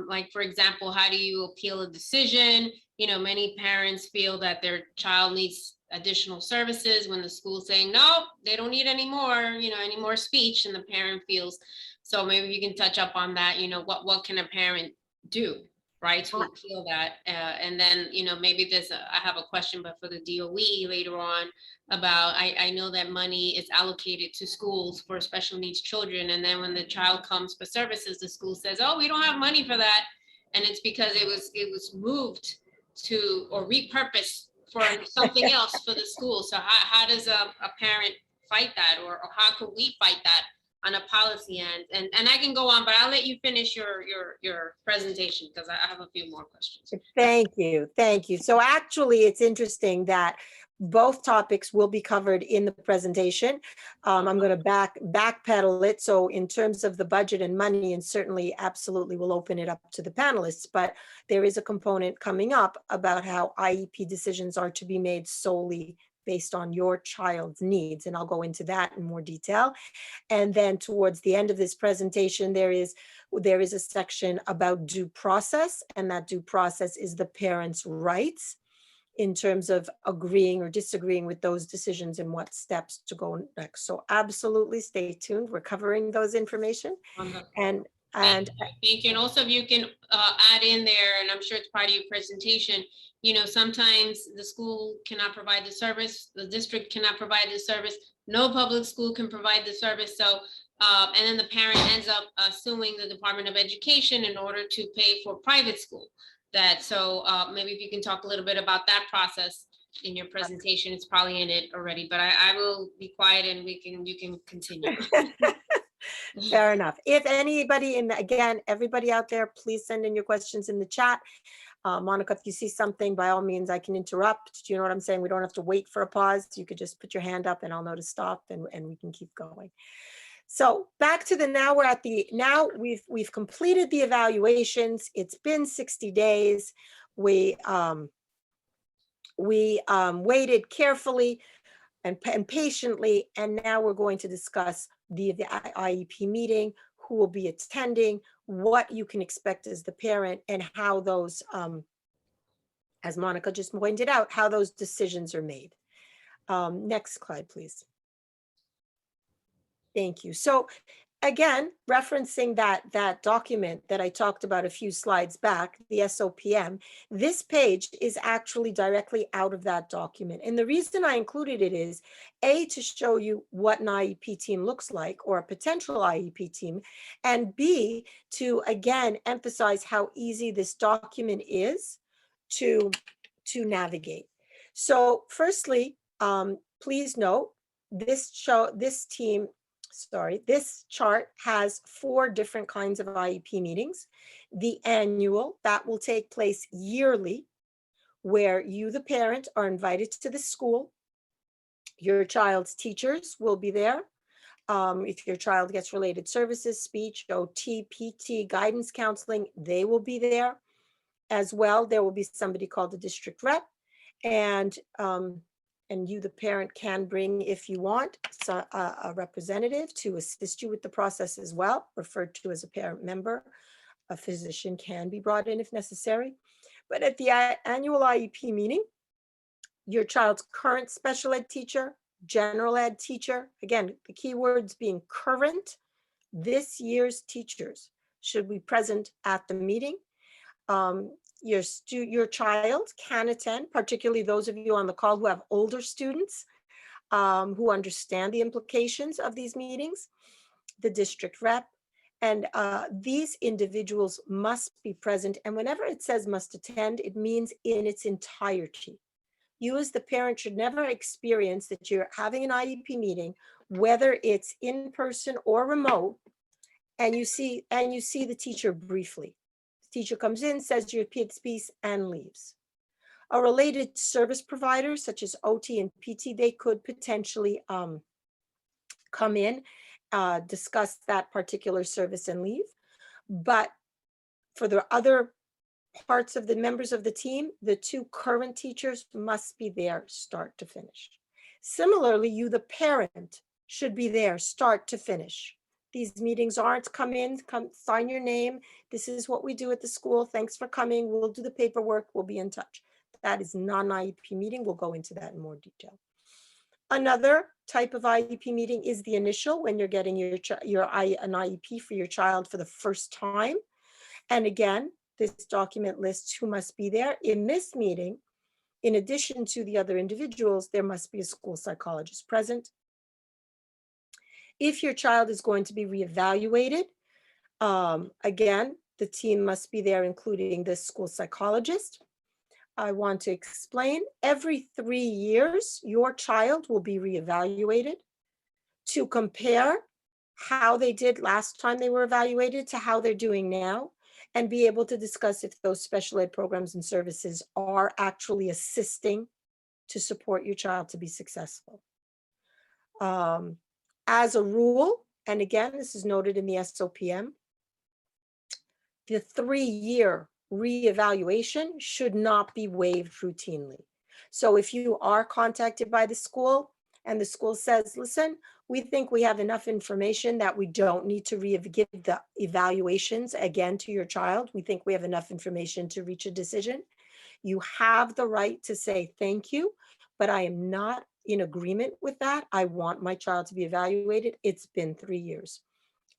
Like for example, how do you appeal a decision? You know, many parents feel that their child needs additional services when the school's saying, no, they don't need any more, any more speech, and the parent feels. So maybe you can touch up on that, what can a parent do, right, to appeal that? And then, maybe I have a question, but for the DOE later on about, I know that money is allocated to schools for special needs children. And then when the child comes for services, the school says, oh, we don't have money for that. And it's because it was moved to or repurposed for something else for the school. So how does a parent fight that, or how could we fight that on a policy end? And I can go on, but I'll let you finish your presentation because I have a few more questions. Thank you. Thank you. So actually, it's interesting that both topics will be covered in the presentation. I'm going to backpedal it. So in terms of the budget and money, and certainly absolutely we'll open it up to the panelists, but there is a component coming up about how IEP decisions are to be made solely based on your child's needs. And I'll go into that in more detail. And then towards the end of this presentation, there is a section about due process, and that due process is the parent's rights in terms of agreeing or disagreeing with those decisions and what steps to go next. So absolutely stay tuned. We're covering those information. And thank you. And also if you can add in there, and I'm sure it's part of your presentation, sometimes the school cannot provide the service, the district cannot provide the service, no public school can provide the service. So, and then the parent ends up suing the Department of Education in order to pay for private school. So maybe if you can talk a little bit about that process in your presentation. It's probably in it already, but I will be quiet and you can continue. Fair enough. If anybody again, everybody out there, please send in your questions in the chat. Monica, if you see something, by all means, I can interrupt. Do you know what I'm saying? We don't have to wait for a pause. You could just put your hand up and I'll know to stop, and we can keep going. So back to now we've completed the evaluations. It's been 60 days. We waited carefully and patiently, and now we're going to discuss the IEP meeting, who will be attending, what you can expect as the parent, and how those, as Monica just pointed out, how those decisions are made. Next slide, please. Thank you. So again, referencing that document that I talked about a few slides back, the SOPM, this page is actually directly out of that document. And the reason I included it is A, to show you what an IEP team looks like, or a potential IEP team, and B, to again emphasize how easy this document is to navigate. So firstly, please note this chart has 4 different kinds of IEP meetings. The annual, that will take place yearly, where you, the parent, are invited to the school. Your child's teachers will be there. If your child gets related services, speech, OT, PT, guidance counseling, they will be there as well. There will be somebody called the district rep, and you, the parent, can bring, if you want, a representative to assist you with the process as well, referred to as a parent member. A physician can be brought in if necessary. But at the annual IEP meeting, your child's current special ed teacher, general ed teacher, again, the key words being current, this year's teachers should be present at the meeting. Your child can attend, particularly those of you on the call who have older students who understand the implications of these meetings, the district rep, and these individuals must be present. And whenever it says must attend, it means in its entirety. You as the parent should never experience that you're having an IEP meeting, whether it's in person or remote, and you see the teacher briefly. Teacher comes in, says your piece, and leaves. A related service provider, such as OT and PT, they could potentially come in, discuss that particular service and leave. But for the other parts of the members of the team, the 2 current teachers must be there start to finish. Similarly, you, the parent, should be there start to finish. These meetings aren't come in, come sign your name. This is what we do at the school. Thanks for coming. We'll do the paperwork. We'll be in touch. That is not an IEP meeting. We'll go into that in more detail. Another type of IEP meeting is the initial, when you're getting an IEP for your child for the first time. And again, this document lists who must be there. In this meeting, in addition to the other individuals, there must be a school psychologist present. If your child is going to be reevaluated, again, the team must be there, including the school psychologist. I want to explain, every 3 years, your child will be reevaluated to compare how they did last time they were evaluated to how they're doing now, and be able to discuss if those special ed programs and services are actually assisting to support your child to be successful. As a rule, and again, this is noted in the SOPM, the 3-year reevaluation should not be waived routinely. So if you are contacted by the school and the school says, listen, we think we have enough information that we don't need to give the evaluations again to your child. We think we have enough information to reach a decision. You have the right to say, thank you, but I am not in agreement with that. I want my child to be evaluated. It's been 3 years.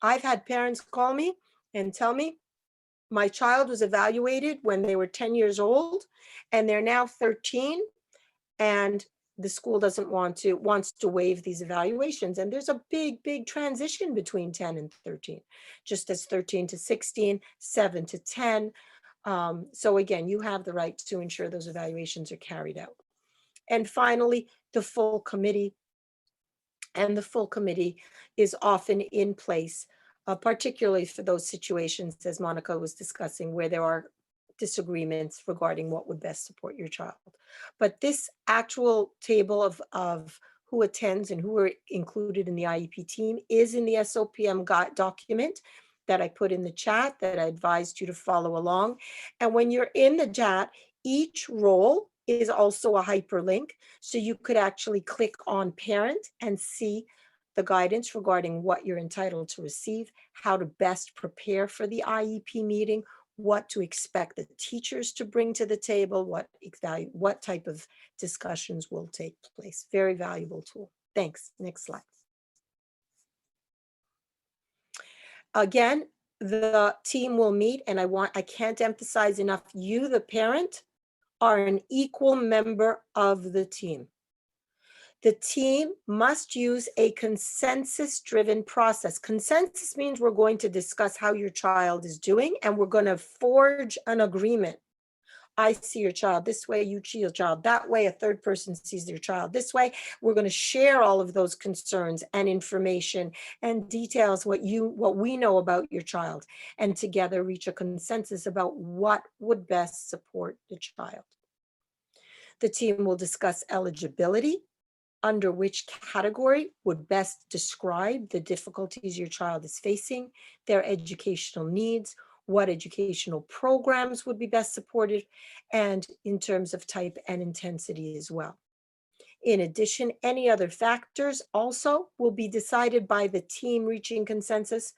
I've had parents call me and tell me, my child was evaluated when they were 10 years old and they're now 13, and the school wants to waive these evaluations. And there's a big transition between 10 and 13, just as 13 to 16, 7 to 10. So again, you have the right to ensure those evaluations are carried out. And finally, the full committee. And the full committee is often in place, particularly for those situations, as Monica was discussing, where there are disagreements regarding what would best support your child. But this actual table of who attends and who are included in the IEP team is in the SOPM document that I put in the chat that I advised you to follow along. And when you're in the chat, each role is also a hyperlink. So you could actually click on parent and see the guidance regarding what you're entitled to receive, how to best prepare for the IEP meeting, what to expect the teachers to bring to the table, what type of discussions will take place. Very valuable tool. Thanks. Next slide. Again, the team will meet, and I can't emphasize enough, you, the parent, are an equal member of the team. The team must use a consensus-driven process. Consensus means we're going to discuss how your child is doing, and we're going to forge an agreement. I see your child this way, you see your child that way, a third person sees their child this way. We're going to share all of those concerns and information and details, what we know about your child, and together reach a consensus about what would best support the child. The team will discuss eligibility, under which category would best describe the difficulties your child is facing, their educational needs, what educational programs would be best supported, and in terms of type and intensity as well. In addition, any other factors also will be decided by the team reaching consensus.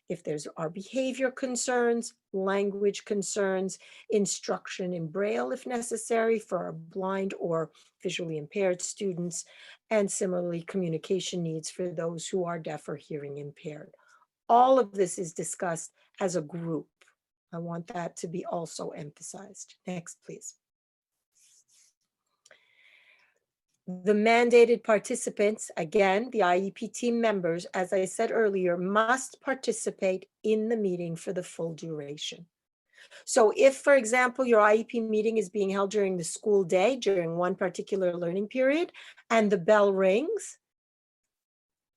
If there are behavior concerns, language concerns, instruction in Braille if necessary for blind or visually impaired students, and similarly communication needs for those who are deaf or hearing impaired. All of this is discussed as a group. I want that to be also emphasized. Next, please. The mandated participants, again, the IEP team members, as I said earlier, must participate in the meeting for the full duration. So if, for example, your IEP meeting is being held during the school day, during one particular learning period, and the bell rings,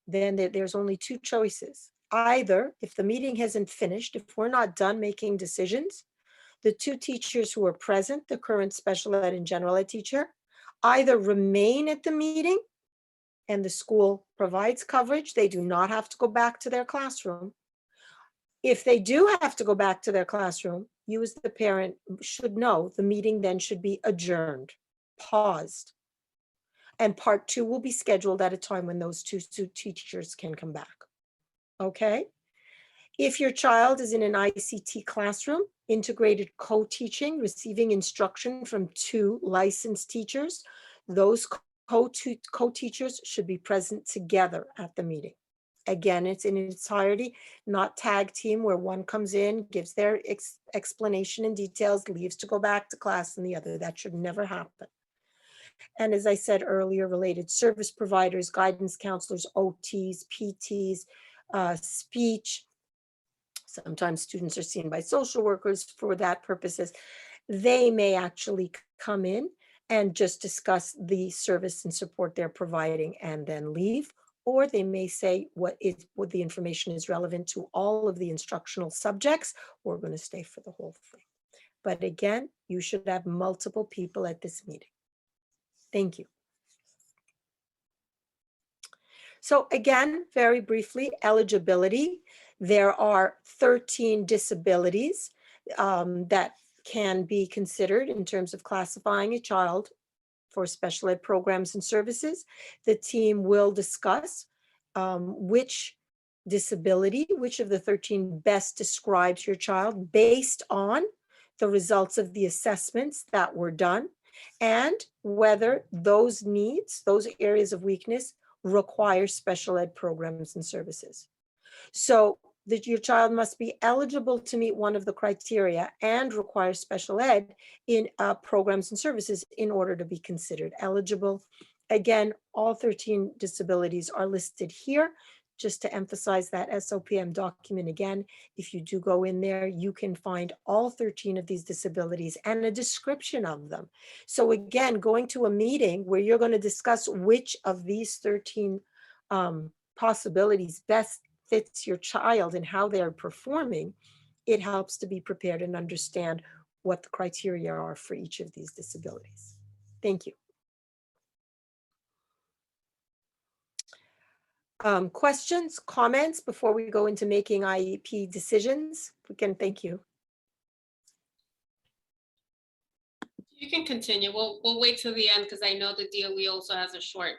then there's only two choices. Either, if the meeting hasn't finished, if we're not done making decisions, the two teachers who are present, the current special ed and general ed teacher, either remain at the meeting and the school provides coverage. They do not have to go back to their classroom. If they do have to go back to their classroom, you as the parent should know the meeting then should be adjourned, paused. And part two will be scheduled at a time when those two teachers can come back. Okay? If your child is in an ICT classroom, integrated co-teaching, receiving instruction from two licensed teachers, those co-teachers should be present together at the meeting. Again, it's in its entirety, not tag team where one comes in, gives their explanation and details, leaves to go back to class, and the other. That should never happen. And as I said earlier, related service providers, guidance counselors, OTs, PTs, speech. Sometimes students are seen by social workers for that purposes. They may actually come in and just discuss the service and support they're providing and then leave. Or they may say what the information is relevant to all of the instructional subjects. We're going to stay for the whole thing. But again, you should have multiple people at this meeting. Thank you. So again, very briefly, eligibility. There are 13 disabilities that can be considered in terms of classifying a child for special ed programs and services. The team will discuss which disability, which of the 13 best describes your child based on the results of the assessments that were done, and whether those needs, those areas of weakness, require special ed programs and services. So that your child must be eligible to meet one of the criteria and require special ed in programs and services in order to be considered eligible. Again, all 13 disabilities are listed here. Just to emphasize that SOPM document again, if you do go in there, you can find all 13 of these disabilities and a description of them. So again, going to a meeting where you're going to discuss which of these 13 possibilities best fits your child and how they're performing, it helps to be prepared and understand what the criteria are for each of these disabilities. Thank you. Questions, comments before we go into making IEP decisions? We can, thank you. You can continue. We'll wait till the end because I know the DOE also has a short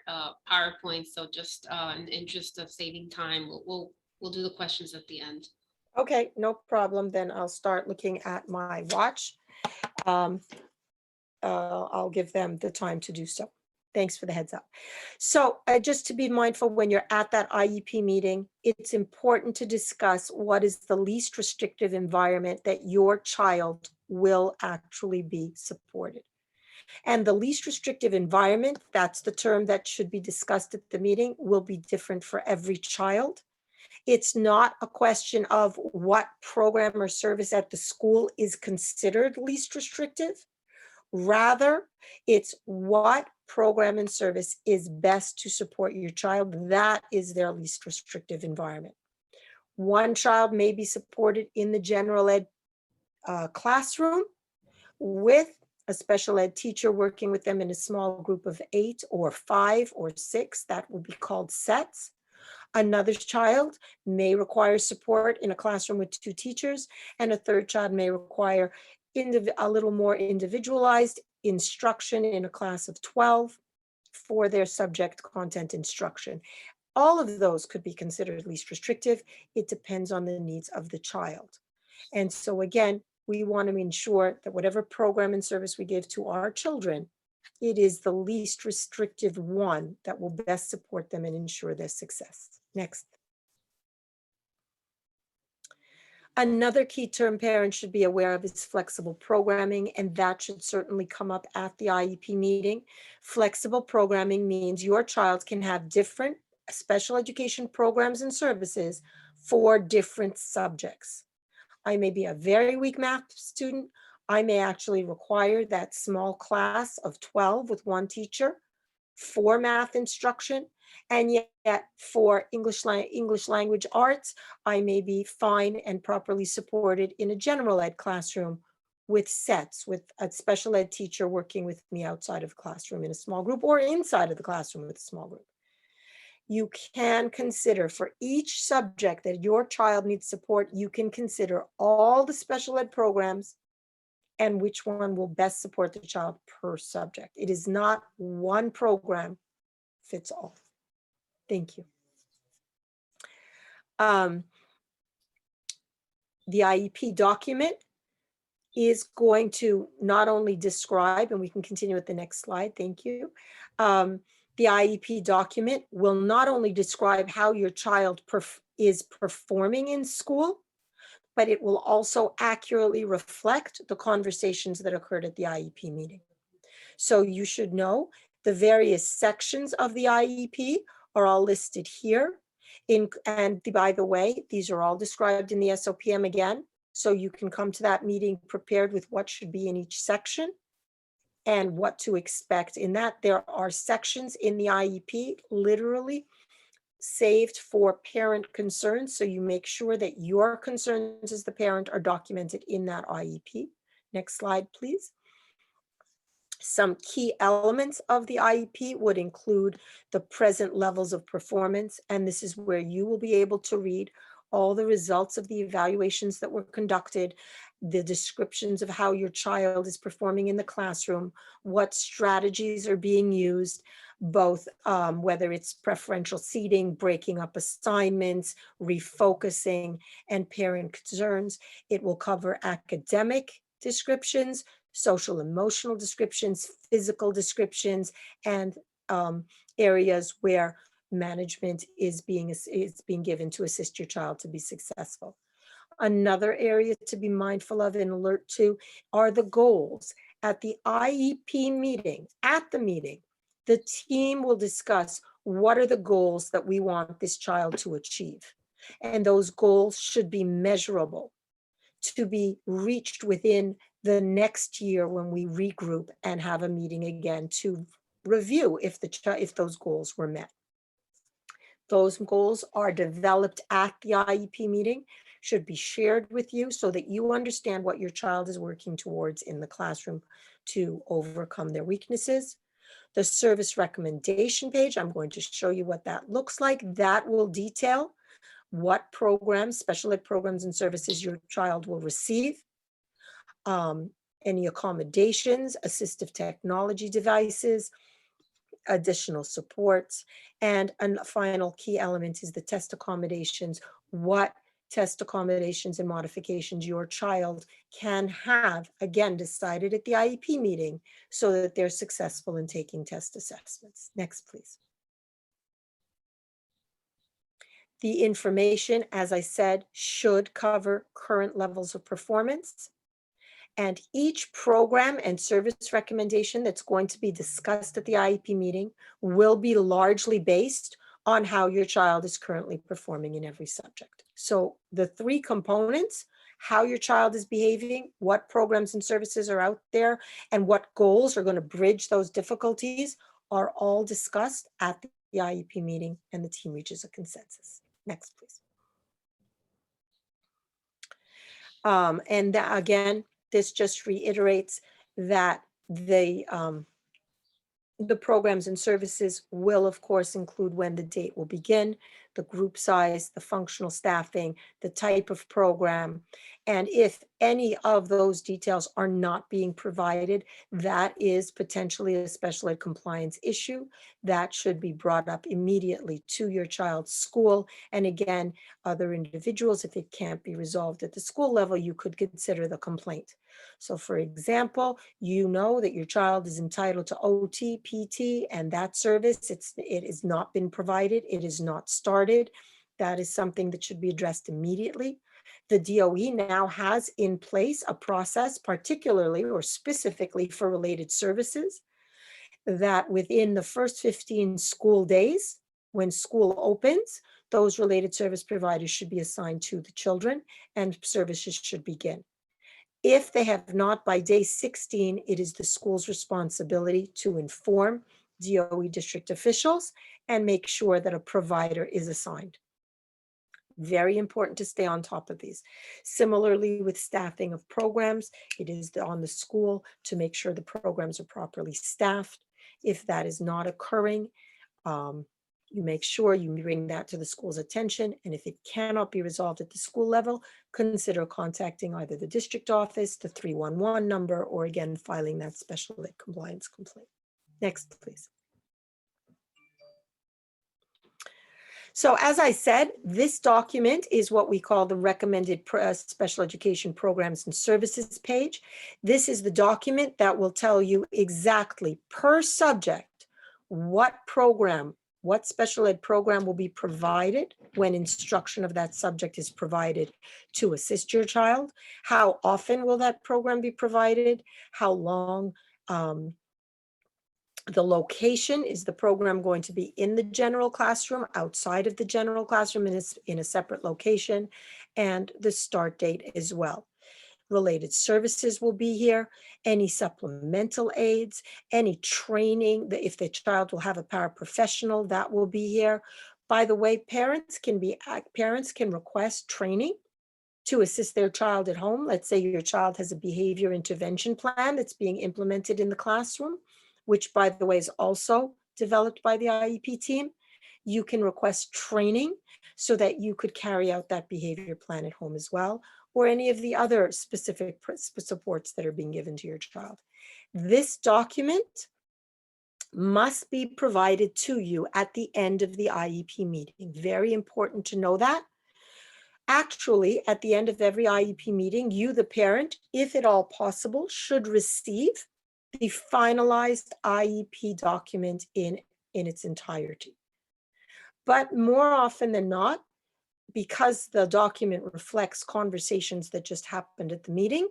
PowerPoint. So just in the interest of saving time, we'll do the questions at the end. Okay, no problem. Then I'll start looking at my watch. I'll give them the time to do so. Thanks for the heads up. So just to be mindful when you're at that IEP meeting, it's important to discuss what is the least restrictive environment that your child will actually be supported. And the least restrictive environment, that's the term that should be discussed at the meeting, will be different for every child. It's not a question of what program or service at the school is considered least restrictive. Rather, it's what program and service is best to support your child. That is their least restrictive environment. One child may be supported in the general ed classroom with a special ed teacher working with them in a small group of 8 or 5 or 6. That will be called sets. Another child may require support in a classroom with 2 teachers, and a third child may require a little more individualized instruction in a class of 12 for their subject content instruction. All of those could be considered least restrictive. It depends on the needs of the child. And so again, we want to ensure that whatever program and service we give to our children, it is the least restrictive one that will best support them and ensure their success. Next. Another key term parents should be aware of is flexible programming, and that should certainly come up at the IEP meeting. Flexible programming means your child can have different special education programs and services for different subjects. I may be a very weak math student. I may actually require that small class of 12 with 1 teacher for math instruction. And yet for English language arts, I may be fine and properly supported in a general ed classroom with sets, with a special ed teacher working with me outside of the classroom in a small group or inside of the classroom with a small group. You can consider for each subject that your child needs support, you can consider all the special ed programs and which one will best support the child per subject. It is not one program fits all. Thank you. The IEP document is going to not only describe, and we can continue with the next slide, thank you. The IEP document will not only describe how your child is performing in school, but it will also accurately reflect the conversations that occurred at the IEP meeting. So you should know the various sections of the IEP are all listed here. And by the way, these are all described in the SOPM again. So you can come to that meeting prepared with what should be in each section and what to expect in that. There are sections in the IEP literally saved for parent concerns. So you make sure that your concerns as the parent are documented in that IEP. Next slide, please. Some key elements of the IEP would include the present levels of performance, and this is where you will be able to read all the results of the evaluations that were conducted, the descriptions of how your child is performing in the classroom, what strategies are being used, both whether it's preferential seating, breaking up assignments, refocusing, and parent concerns. It will cover academic descriptions, social emotional descriptions, physical descriptions, and areas where management is being given to assist your child to be successful. Another area to be mindful of and alert to are the goals. At the IEP meeting, the team will discuss what are the goals that we want this child to achieve. And those goals should be measurable to be reached within the next year when we regroup and have a meeting again to review if those goals were met. Those goals are developed at the IEP meeting, should be shared with you so that you understand what your child is working towards in the classroom to overcome their weaknesses. The service recommendation page, I'm going to show you what that looks like. That will detail what programs, special ed programs and services your child will receive, any accommodations, assistive technology devices, additional supports, and a final key element is the test accommodations, what test accommodations and modifications your child can have, again, decided at the IEP meeting so that they're successful in taking test assessments. Next, please. The information, as I said, should cover current levels of performance. And each program and service recommendation that's going to be discussed at the IEP meeting will be largely based on how your child is currently performing in every subject. So the three components, how your child is behaving, what programs and services are out there, and what goals are going to bridge those difficulties are all discussed at the IEP meeting, and the team reaches a consensus. Next, please. And again, this just reiterates that the programs and services will, of course, include when the date will begin, the group size, the functional staffing, the type of program. And if any of those details are not being provided, that is potentially a special ed compliance issue that should be brought up immediately to your child's school. And again, other individuals, if it can't be resolved at the school level, you could consider the complaint. So for example, you know that your child is entitled to OT, PT, and that service, it has not been provided, it is not started. That is something that should be addressed immediately. The DOE now has in place a process, particularly or specifically for related services, that within the first 15 school days, when school opens, those related service providers should be assigned to the children and services should begin. If they have not by day 16, it is the school's responsibility to inform DOE district officials and make sure that a provider is assigned. Very important to stay on top of these. Similarly, with staffing of programs, it is on the school to make sure the programs are properly staffed. If that is not occurring, you make sure you bring that to the school's attention. And if it cannot be resolved at the school level, consider contacting either the district office, the 311 number, or again, filing that special ed compliance complaint. Next, please. So as I said, this document is what we call the recommended special education programs and services page. This is the document that will tell you exactly per subject what program, what special ed program will be provided when instruction of that subject is provided to assist your child. How often will that program be provided? How long? The location, is the program going to be in the general classroom, outside of the general classroom, in a separate location, and the start date as well. Related services will be here, any supplemental aids, any training, if the child will have a paraprofessional, that will be here. By the way, parents can request training to assist their child at home. Let's say your child has a behavior intervention plan that's being implemented in the classroom, which by the way is also developed by the IEP team. You can request training so that you could carry out that behavior plan at home as well, or any of the other specific supports that are being given to your child. This document must be provided to you at the end of the IEP meeting. Very important to know that. Actually, at the end of every IEP meeting, you, the parent, if at all possible, should receive the finalized IEP document in its entirety. But more often than not, because the document reflects conversations that just happened at the meeting,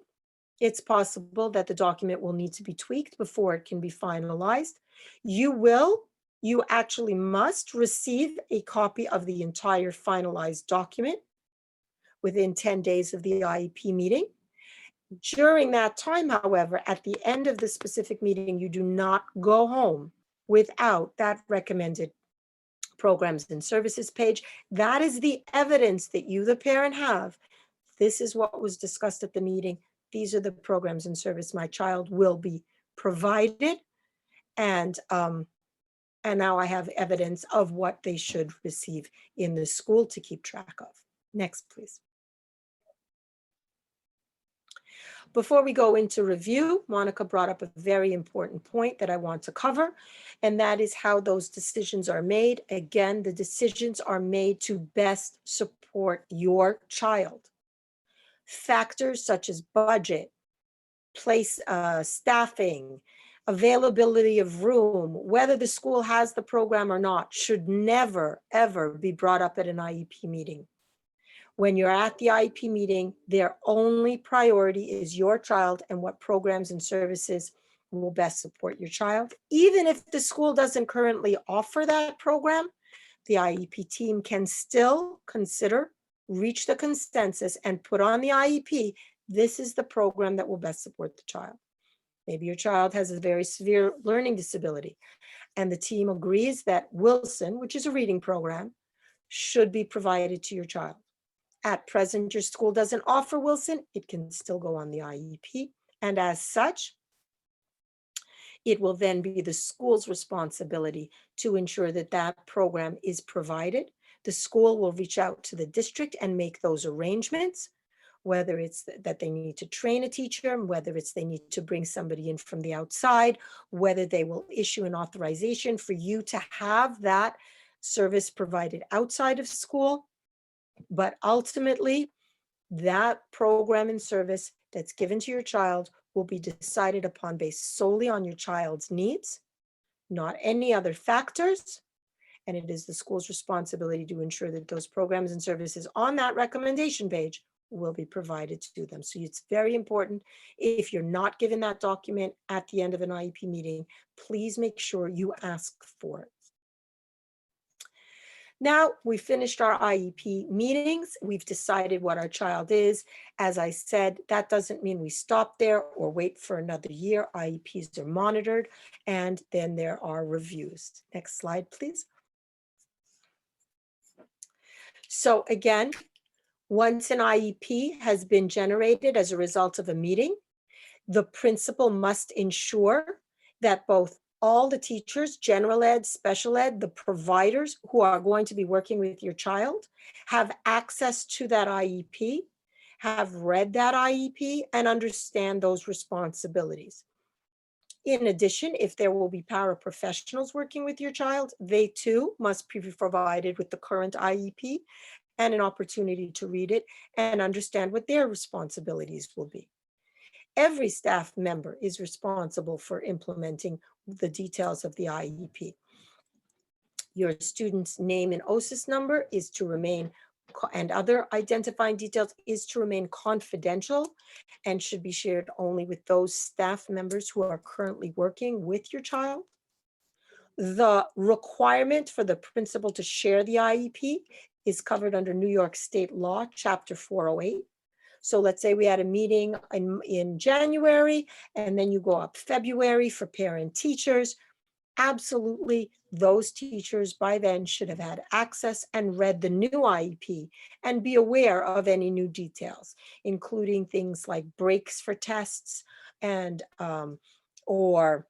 it's possible that the document will need to be tweaked before it can be finalized. You actually must receive a copy of the entire finalized document within 10 days of the IEP meeting. During that time, however, at the end of the specific meeting, you do not go home without that recommended programs and services page. That is the evidence that you, the parent, have. This is what was discussed at the meeting. These are the programs and service my child will be provided. And now I have evidence of what they should receive in the school to keep track of. Next, please. Before we go into review, Monica brought up a very important point that I want to cover, and that is how those decisions are made. Again, the decisions are made to best support your child. Factors such as budget, staffing, availability of room, whether the school has the program or not, should never, ever be brought up at an IEP meeting. When you're at the IEP meeting, their only priority is your child and what programs and services will best support your child. Even if the school doesn't currently offer that program, the IEP team can still consider, reach the consensus, and put on the IEP, this is the program that will best support the child. Maybe your child has a very severe learning disability, and the team agrees that Wilson, which is a reading program, should be provided to your child. At present, your school doesn't offer Wilson, it can still go on the IEP. And as such, it will then be the school's responsibility to ensure that that program is provided. The school will reach out to the district and make those arrangements, whether it's that they need to train a teacher, whether it's they need to bring somebody in from the outside, whether they will issue an authorization for you to have that service provided outside of school. But ultimately, that program and service that's given to your child will be decided upon based solely on your child's needs, not any other factors. And it is the school's responsibility to ensure that those programs and services on that recommendation page will be provided to them. So it's very important, if you're not given that document at the end of an IEP meeting, please make sure you ask for it. Now we finished our IEP meetings. We've decided what our child is. As I said, that doesn't mean we stop there or wait for another year. IEPs are monitored, and then there are reviews. Next slide, please. So again, once an IEP has been generated as a result of a meeting, the principal must ensure that both all the teachers, general ed, special ed, the providers who are going to be working with your child have access to that IEP, have read that IEP, and understand those responsibilities. In addition, if there will be paraprofessionals working with your child, they too must be provided with the current IEP and an opportunity to read it and understand what their responsibilities will be. Every staff member is responsible for implementing the details of the IEP. Your student's name and OSIS number is to remain, and other identifying details is to remain confidential and should be shared only with those staff members who are currently working with your child. The requirement for the principal to share the IEP is covered under New York State law, Chapter 408. So let's say we had a meeting in January, and then you go up February for parent teachers. Absolutely, those teachers by then should have had access and read the new IEP and be aware of any new details, including things like breaks for tests and or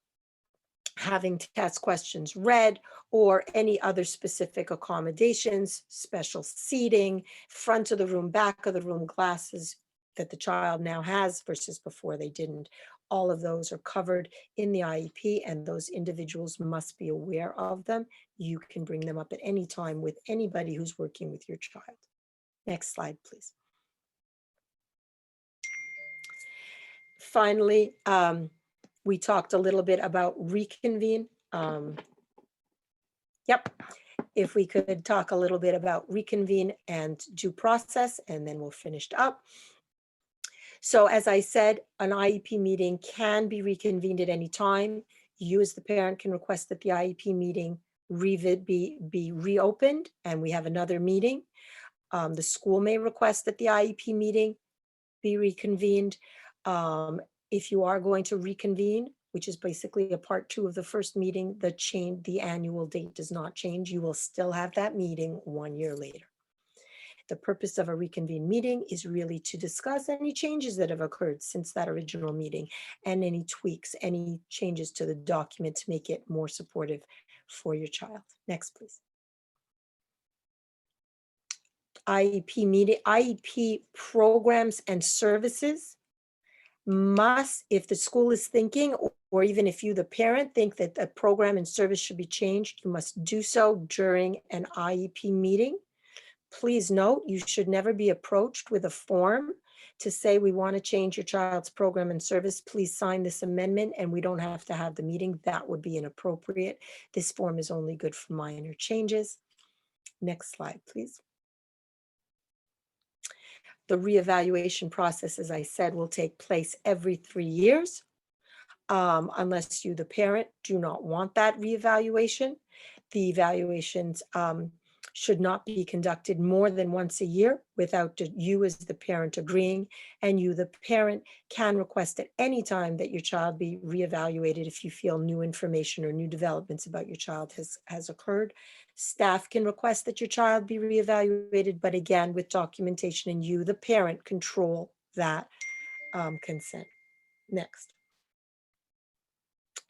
having test questions read, or any other specific accommodations, special seating, front of the room, back of the room, classes that the child now has versus before they didn't. All of those are covered in the IEP, and those individuals must be aware of them. You can bring them up at any time with anybody who's working with your child. Next slide, please. Finally, we talked a little bit about reconvene. If we could talk a little bit about reconvene and due process, and then we'll finish up. So as I said, an IEP meeting can be reconvened at any time. You as the parent can request that the IEP meeting be reopened, and we have another meeting. The school may request that the IEP meeting be reconvened. If you are going to reconvene, which is basically a part 2 of the first meeting, the annual date does not change. You will still have that meeting 1 year later. The purpose of a reconvened meeting is really to discuss any changes that have occurred since that original meeting, and any tweaks, any changes to the document to make it more supportive for your child. Next, please. IEP meeting, IEP programs and services must, if the school is thinking, or even if you, the parent, think that the program and service should be changed, you must do so during an IEP meeting. Please note, you should never be approached with a form to say, we want to change your child's program and service. Please sign this amendment, and we don't have to have the meeting. That would be inappropriate. This form is only good for minor changes. Next slide, please. The reevaluation process, as I said, will take place every 3 years. Unless you, the parent, do not want that reevaluation. The evaluations should not be conducted more than once a year without you as the parent agreeing, and you, the parent, can request at any time that your child be reevaluated if you feel new information or new developments about your child has occurred. Staff can request that your child be reevaluated, but again, with documentation, and you, the parent, control that consent. Next.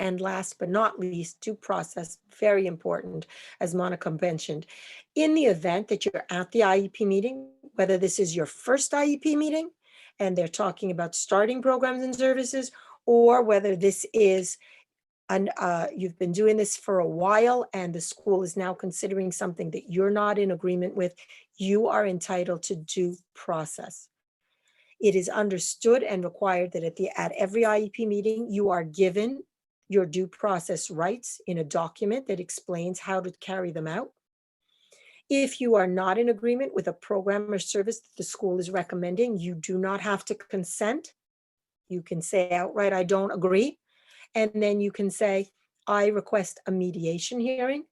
And last but not least, due process, very important, as Monica mentioned. In the event that you're at the IEP meeting, whether this is your first IEP meeting and they're talking about starting programs and services, or whether this is you've been doing this for a while and the school is now considering something that you're not in agreement with, you are entitled to due process. It is understood and required that at every IEP meeting, you are given your due process rights in a document that explains how to carry them out. If you are not in agreement with a program or service that the school is recommending, you do not have to consent. You can say outright, I don't agree. And then you can say, I request a mediation hearing.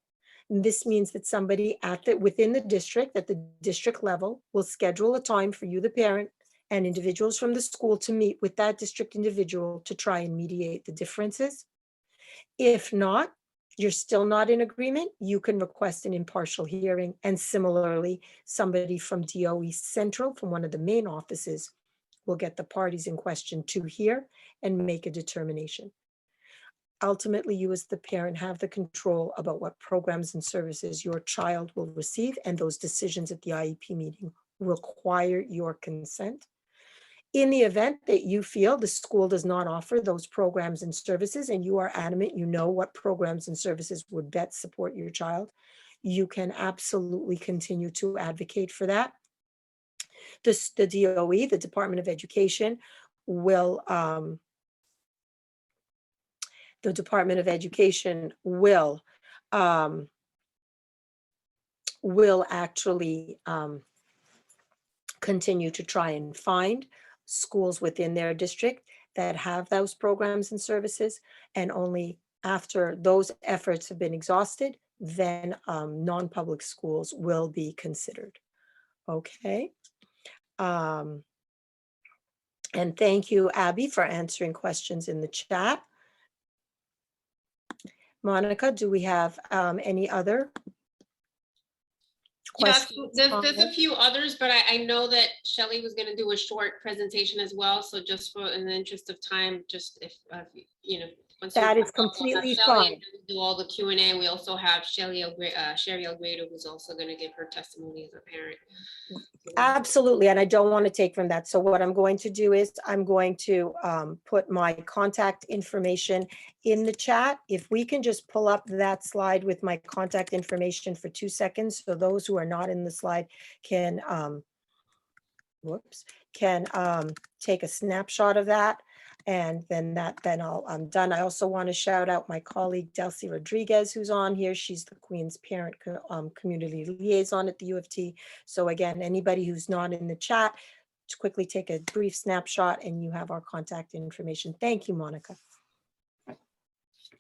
And this means that somebody within the district, at the district level, will schedule a time for you, the parent, and individuals from the school to meet with that district individual to try and mediate the differences. If not, you're still not in agreement, you can request an impartial hearing. And similarly, somebody from DOE Central, from one of the main offices, will get the parties in question to hear and make a determination. Ultimately, you as the parent have the control about what programs and services your child will receive, and those decisions at the IEP meeting require your consent. In the event that you feel the school does not offer those programs and services, and you are adamant, you know what programs and services would best support your child, you can absolutely continue to advocate for that. The DOE, the Department of Education, will actually continue to try and find schools within their district that have those programs and services, and only after those efforts have been exhausted, then non-public schools will be considered. Okay. And thank you, Abby, for answering questions in the chat. Monica, do we have any other Yes, questions? there's a few others, but I know that Shelley was going to do a short presentation as well. So just in the interest of time, just if you know, once That you is completely Shelley, fine. do all the Q&A. We also have Sherry Algrado, who's also going to give her testimony as a parent. Absolutely, and I don't want to take from that. So what I'm going to do is I'm going to put my contact information in the chat. If we can just pull up that slide with my contact information for 2 seconds, so those who are not in the slide can take a snapshot of that. And then I'm done. I also want to shout out my colleague Delcy Rodriguez, who's on here. She's the Queen's Parent Community Liaison at the U of T. So again, anybody who's not in the chat, just quickly take a brief snapshot and you have our contact information. Thank you, Monica.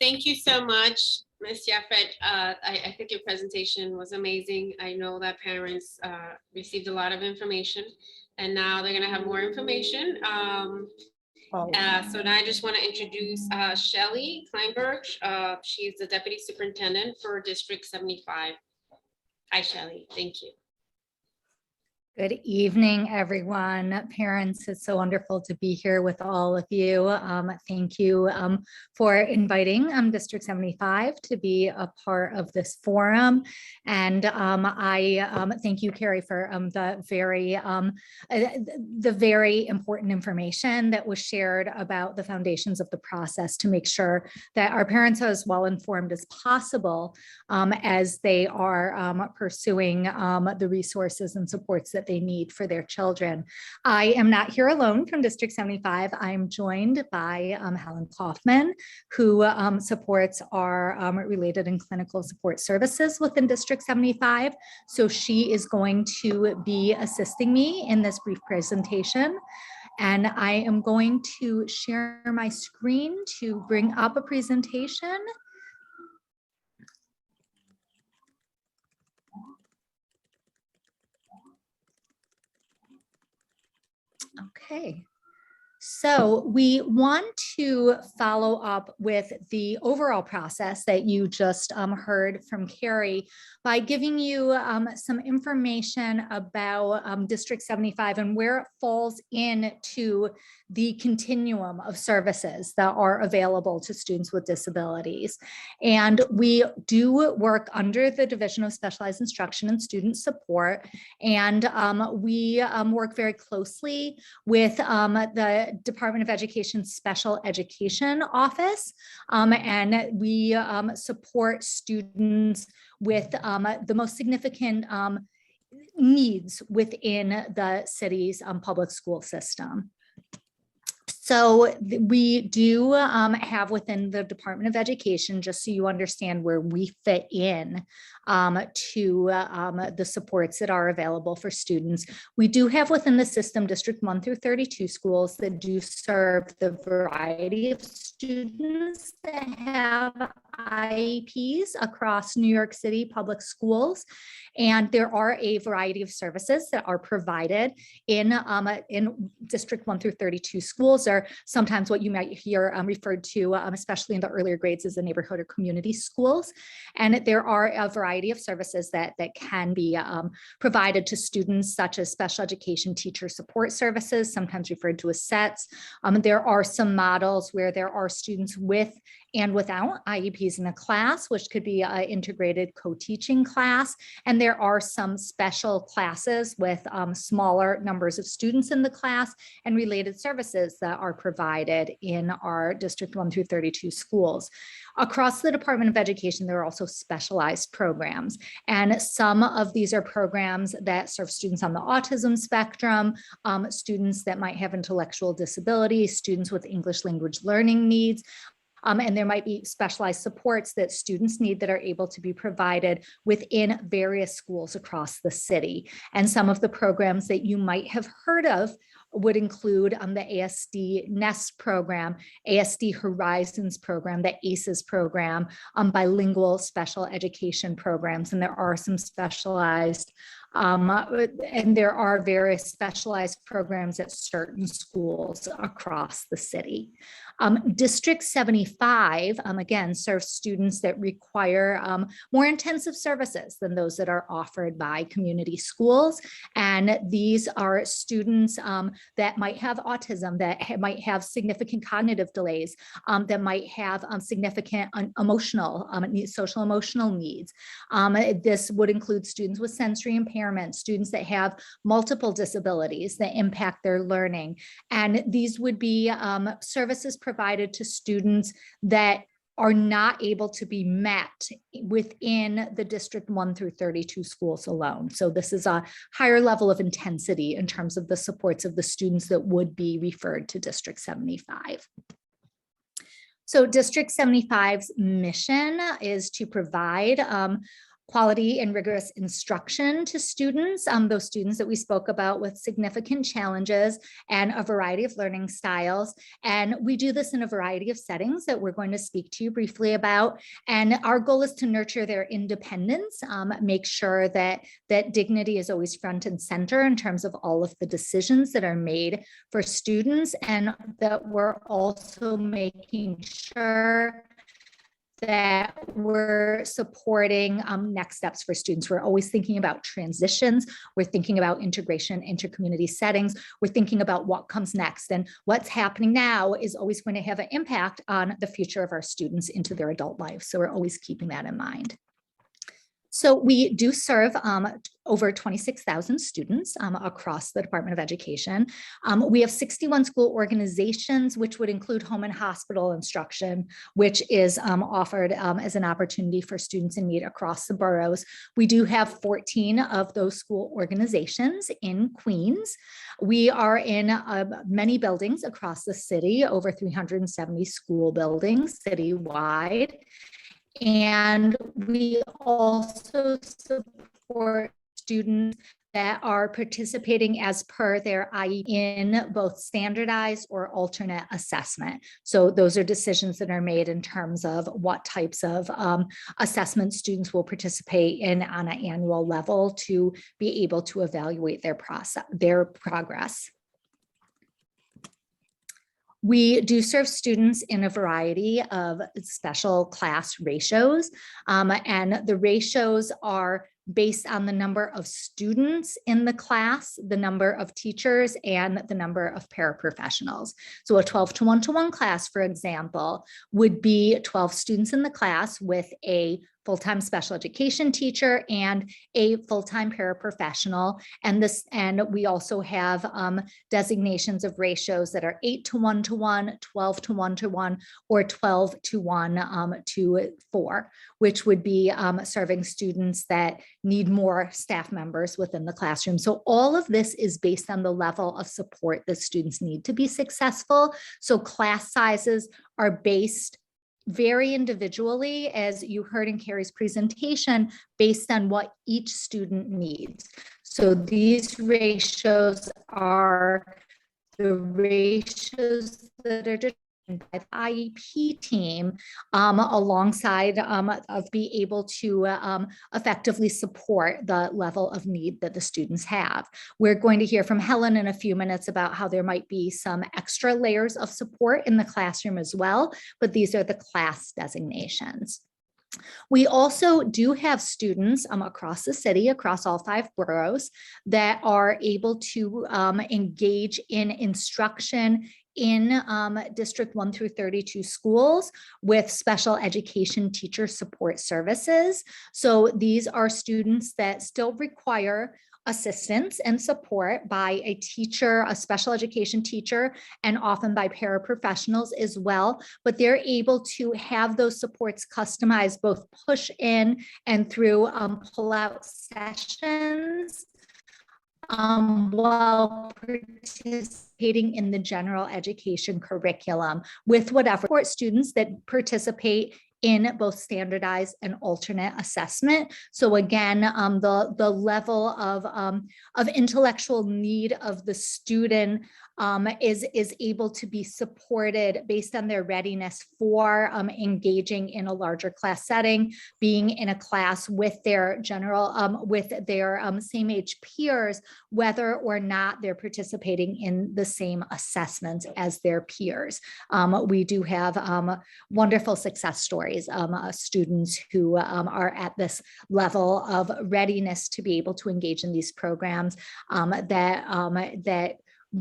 Thank you so much, Ms. Yafet. I think your presentation was amazing. I know that parents received a lot of information, and now they're going to have more information. So now I just want to introduce Shelley Kleinberg. She's the Deputy Superintendent for District 75. Hi, Shelley. Thank you. Good evening, everyone. Parents, it's so wonderful to be here with all of you. Thank you for inviting District 75 to be a part of this forum. And I thank you, Carrie, for the very important information that was shared about the foundations of the process to make sure that our parents are as well informed as possible as they are pursuing the resources and supports that they need for their children. I am not here alone from District 75. I'm joined by Helen Kaufman, who supports our related and clinical support services within District 75. So she is going to be assisting me in this brief presentation. And I am going to share my screen to bring up a presentation. Okay, so we want to follow up with the overall process that you just heard from Carrie by giving you some information about District 75 and where it falls into the continuum of services that are available to students with disabilities. And we do work under the Division of Specialized Instruction and Student Support, and we work very closely with the Department of Education Special Education Office, and we support students with the most significant needs within the city's public school system. So we do have within the Department of Education, just so you understand where we fit in to the supports that are available for students. We do have within the system District 1 through 32 schools that do serve the variety of students that have IEPs across New York City public schools. And there are a variety of services that are provided in District 1 through 32 schools, or sometimes what you might hear referred to, especially in the earlier grades, as the neighborhood or community schools. And there are a variety of services that can be provided to students, such as special education teacher support services, sometimes referred to as SETs. There are some models where there are students with and without IEPs in a class, which could be an integrated co-teaching class. And there are some special classes with smaller numbers of students in the class and related services that are provided in our District 1 through 32 schools. Across the Department of Education, there are also specialized programs. And some of these are programs that serve students on the autism spectrum, students that might have intellectual disabilities, students with English language learning needs. And there might be specialized supports that students need that are able to be provided within various schools across the city. And some of the programs that you might have heard of would include the ASD NEST program, ASD Horizons program, the ACES program, bilingual special education programs. And there are some specialized and there are various specialized programs at certain schools across the city. District 75, again, serves students that require more intensive services than those that are offered by community schools. And these are students that might have autism, that might have significant cognitive delays, that might have significant emotional, social emotional needs. This would include students with sensory impairment, students that have multiple disabilities that impact their learning. And these would be services provided to students that are not able to be met within the District 1 through 32 schools alone. So this is a higher level of intensity in terms of the supports of the students that would be referred to District 75. So District 75's mission is to provide quality and rigorous instruction to students, those students that we spoke about with significant challenges and a variety of learning styles. And we do this in a variety of settings that we're going to speak to you briefly about. And our goal is to nurture their independence, make sure that dignity is always front and center in terms of all of the decisions that are made for students, and that we're also making sure that we're supporting next steps for students. We're always thinking about transitions. We're thinking about integration into community settings. We're thinking about what comes next, and what's happening now is always going to have an impact on the future of our students into their adult life. So we're always keeping that in mind. So we do serve over 26,000 students across the Department of Education. We have 61 school organizations, which would include home and hospital instruction, which is offered as an opportunity for students in need across the boroughs. We do have 14 of those school organizations in Queens. We are in many buildings across the city, over 370 school buildings citywide. And we also support students that are participating as per their IE in both standardized or alternate assessment. So those are decisions that are made in terms of what types of assessment students will participate in on an annual level to be able to evaluate their progress. We do serve students in a variety of special class ratios, and the ratios are based on the number of students in the class, the number of teachers, and the number of paraprofessionals. So a 12-to-1-to-1 class, for example, would be 12 students in the class with a full-time special education teacher and a full-time paraprofessional. And we also have designations of ratios that are 8-to-1-to-1, 12-to-1-to-1, or 12-to-1 to 4, which would be serving students that need more staff members within the classroom. So all of this is based on the level of support that students need to be successful. So class sizes are based very individually, as you heard in Carrie's presentation, based on what each student needs. So these ratios are the ratios that are determined by the IEP team alongside of be able to effectively support the level of need that the students have. We're going to hear from Helen in a few minutes about how there might be some extra layers of support in the classroom as well, but these are the class designations. We also do have students across the city, across all 5 boroughs, that are able to engage in instruction in District 1 through 32 schools with special education teacher support services. So these are students that still require assistance and support by a teacher, a special education teacher, and often by paraprofessionals as well, but they're able to have those supports customized both push in and through pull-out sessions while participating in the general education curriculum with whatever support students that participate in both standardized and alternate assessment. So again, the level of intellectual need of the student is able to be supported based on their readiness for engaging in a larger class setting, being in a class with their same age peers, whether or not they're participating in the same assessments as their peers. We do have wonderful success stories, students who are at this level of readiness to be able to engage in these programs that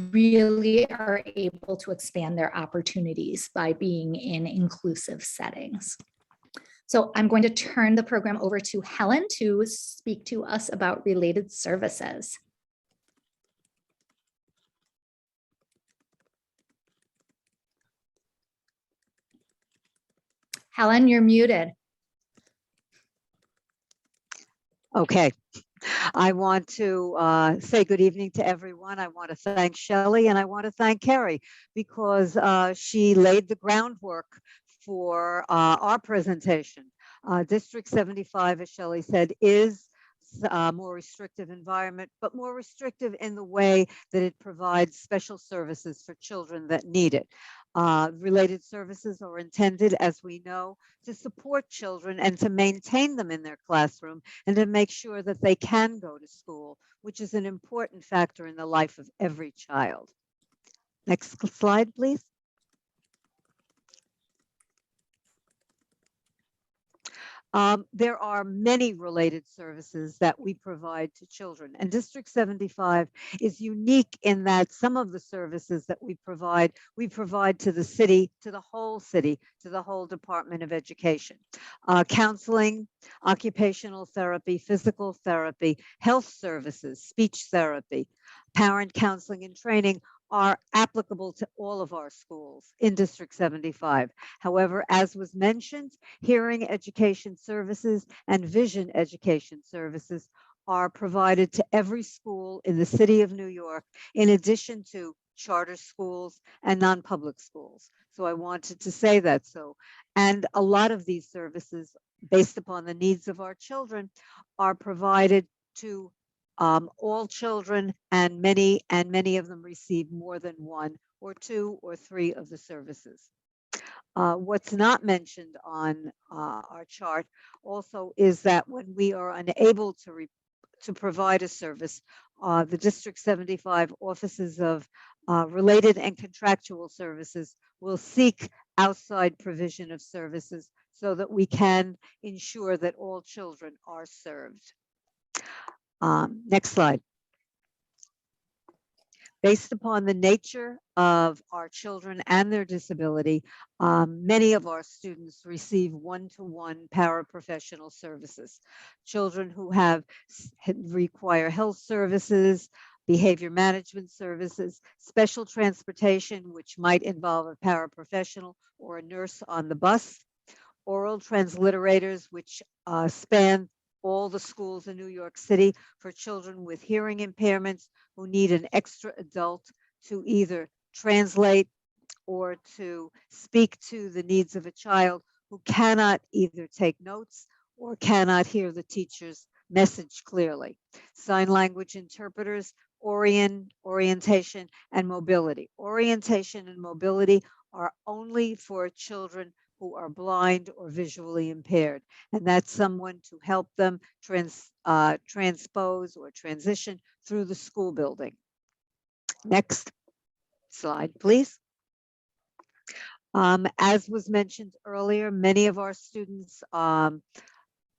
really are able to expand their opportunities by being in inclusive settings. So I'm going to turn the program over to Helen to speak to us about related services. Helen, you're muted. Okay. I want to say good evening to everyone. I want to thank Shelley and I want to thank Carrie because she laid the groundwork for our presentation. District 75, as Shelley said, is a more restrictive environment, but more restrictive in the way that it provides special services for children that need it. Related services are intended, as we know, to support children and to maintain them in their classroom and to make sure that they can go to school, which is an important factor in the life of every child. Next slide, please. There are many related services that we provide to children, and District 75 is unique in that some of the services that we provide to the city, to the whole Department of Education. Counseling, occupational therapy, physical therapy, health services, speech therapy, parent counseling and training are applicable to all of our schools in District 75. However, as was mentioned, hearing education services and vision education services are provided to every school in the city of New York, in addition to charter schools and non-public schools. So I wanted to say that. And a lot of these services, based upon the needs of our children, are provided to all children, and many of them receive more than one or two or three of the services. What's not mentioned on our chart also is that when we are unable to provide a service, the District 75 offices of related and contractual services will seek outside provision of services so that we can ensure that all children are served. Next slide. Based upon the nature of our children and their disability, many of our students receive one-to-one paraprofessional services. Children who require health services, behavior management services, special transportation, which might involve a paraprofessional or a nurse on the bus, oral transliterators, which span all the schools in New York City for children with hearing impairments who need an extra adult to either translate or to speak to the needs of a child who cannot either take notes or cannot hear the teacher's message clearly. Sign language interpreters, orientation, and mobility. Orientation and mobility are only for children who are blind or visually impaired, and that's someone to help them transpose or transition through the school building. Next slide, please. As was mentioned earlier, many of our students are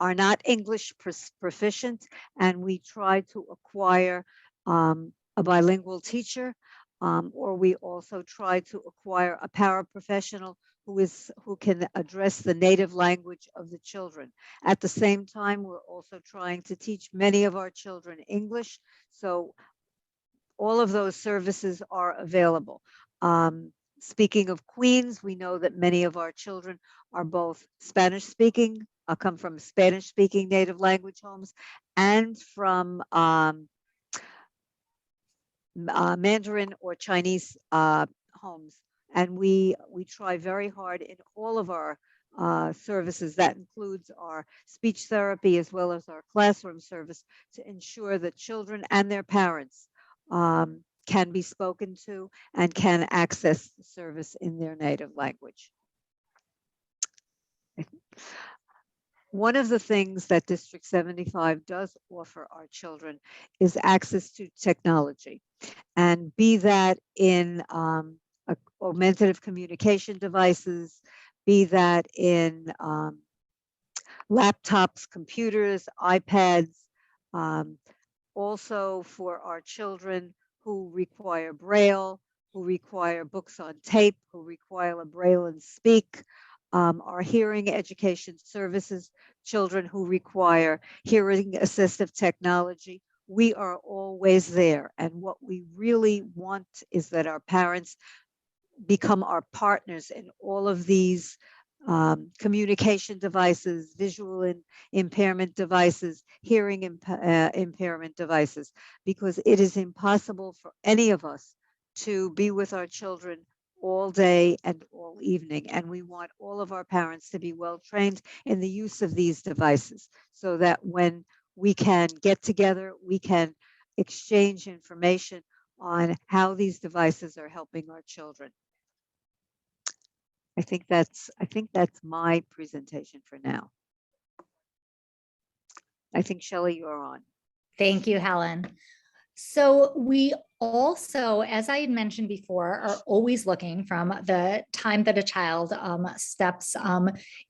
not English proficient, and we try to acquire a bilingual teacher, or we also try to acquire a paraprofessional who can address the native language of the children. At the same time, we're also trying to teach many of our children English, so all of those services are available. Speaking of Queens, we know that many of our children are both Spanish-speaking, come from Spanish-speaking native language homes, and from Mandarin or Chinese homes. And we try very hard in all of our services, that includes our speech therapy as well as our classroom service, to ensure that children and their parents can be spoken to and can access the service in their native language. One of the things that District 75 does offer our children is access to technology, and be that in augmentative communication devices, be that in laptops, computers, iPads, also for our children who require Braille, who require books on tape, who require a Braille and Speak, our hearing education services, children who require hearing assistive technology. We are always there. And what we really want is that our parents become our partners in all of these communication devices, visual impairment devices, hearing impairment devices, because it is impossible for any of us to be with our children all day and all evening. And we want all of our parents to be well trained in the use of these devices, so that when we can get together, we can exchange information on how these devices are helping our children. I think that's my presentation for now. I think, Shelley, you're on. Thank you, Helen. So we also, as I had mentioned before, are always looking from the time that a child steps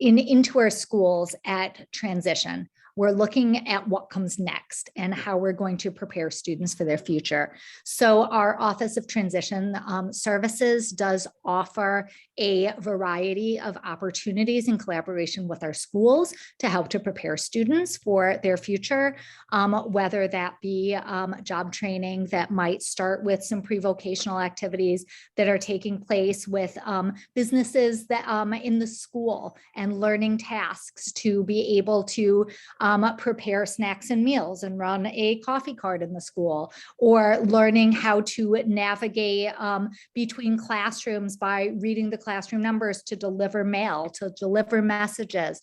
into our schools at transition. We're looking at what comes next and how we're going to prepare students for their future. So our Office of Transition Services does offer a variety of opportunities in collaboration with our schools to help to prepare students for their future, whether that be job training that might start with some pre-vocational activities that are taking place with businesses that in the school, and learning tasks to be able to prepare snacks and meals and run a coffee cart in the school, or learning how to navigate between classrooms by reading the classroom numbers to deliver mail, to deliver messages.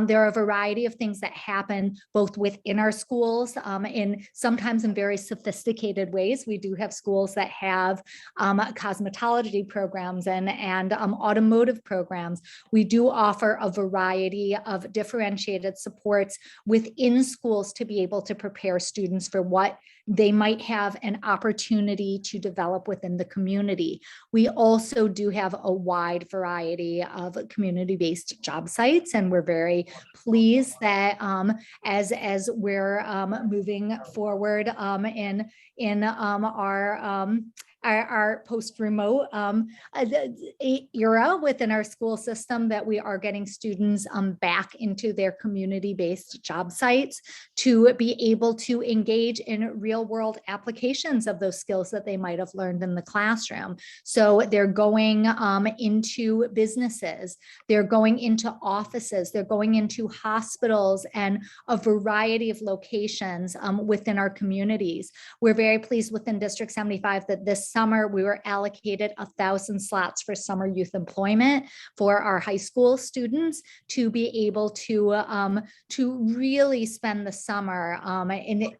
There are a variety of things that happen both within our schools in sometimes in very sophisticated ways. We do have schools that have cosmetology programs and automotive programs. We do offer a variety of differentiated supports within schools to be able to prepare students for what they might have an opportunity to develop within the community. We also do have a wide variety of community-based job sites, and we're very pleased that as we're moving forward in our post-remote era within our school system, that we are getting students back into their community-based job sites to be able to engage in real-world applications of those skills that they might have learned in the classroom. So they're going into businesses, they're going into offices, they're going into hospitals and a variety of locations within our communities. We're very pleased within District 75 that this summer we were allocated 1,000 slots for summer youth employment for our high school students to be able to really spend the summer in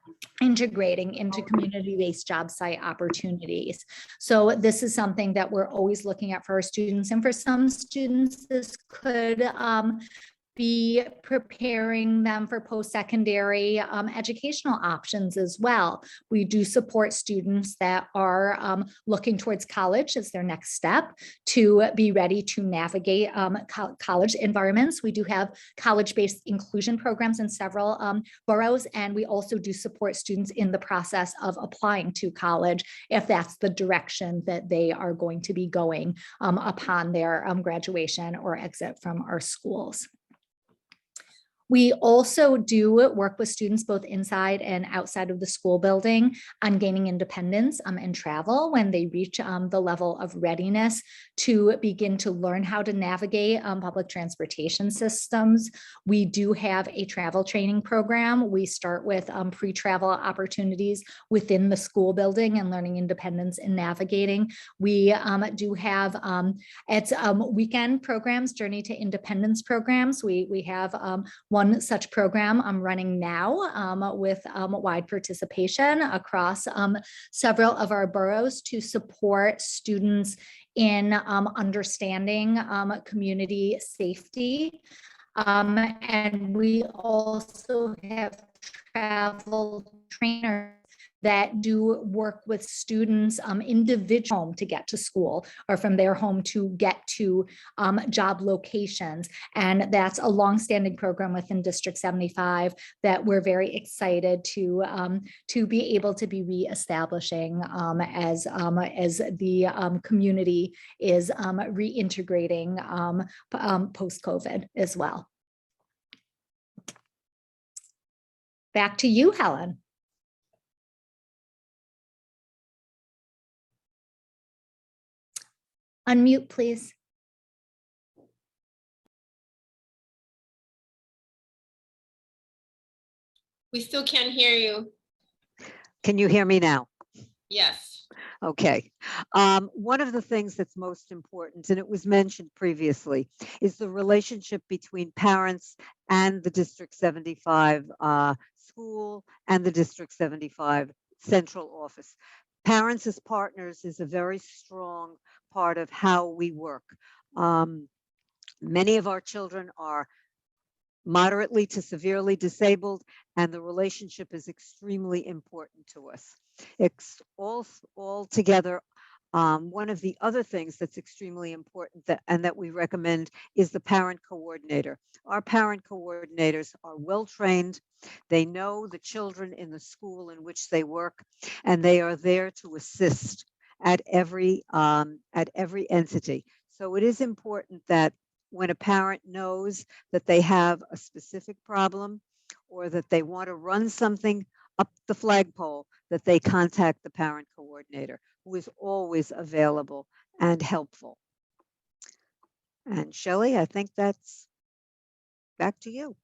integrating into community-based job site opportunities. So this is something that we're always looking at for our students, and for some students this could be preparing them for post-secondary educational options as well. We do support students that are looking towards college as their next step to be ready to navigate college environments. We do have college-based inclusion programs in several boroughs, and we also do support students in the process of applying to college if that's the direction that they are going to be going upon their graduation or exit from our schools. We also do work with students both inside and outside of the school building on gaining independence and travel when they reach the level of readiness to begin to learn how to navigate public transportation systems. We do have a travel training program. We start with pre-travel opportunities within the school building and learning independence and navigating. We do have it's weekend programs, Journey to Independence programs. We have one such program I'm running now with wide participation across several of our boroughs to support students in understanding community safety. And we also have travel trainers that do work with students individual to get to school or from their home to get to job locations. And that's a longstanding program within District 75 that we're very excited to be able to be reestablishing as the community is reintegrating post-COVID as well. Back to you, Helen. Unmute, please. We still can't hear you. Can you hear me now? Yes. Okay. One of the things that's most important, and it was mentioned previously, is the relationship between parents and the District 75 school and the District 75 central office. Parents as partners is a very strong part of how we work. Many of our children are moderately to severely disabled, and the relationship is extremely important to us. It's all together. One of the other things that's extremely important and that we recommend is the parent coordinator. Our parent coordinators are well trained. They know the children in the school in which they work, and they are there to assist at every entity. So it is important that when a parent knows that they have a specific problem or that they want to run something up the flagpole, that they contact the parent coordinator, who is always available and helpful. And Shelley, I think that's back to you.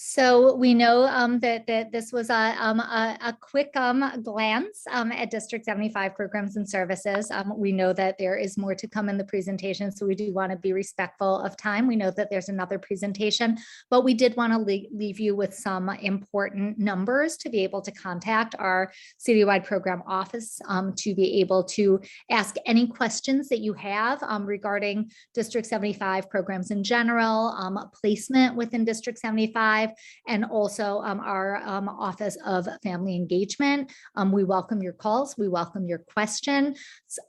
So we know that this was a quick glance at District 75 programs and services. We know that there is more to come in the presentation, so we do want to be respectful of time. We know that there's another presentation, but we did want to leave you with some important numbers to be able to contact our citywide program office to be able to ask any questions that you have regarding District 75 programs in general, placement within District 75, and also our Office of Family Engagement. We welcome your calls. We welcome your questions.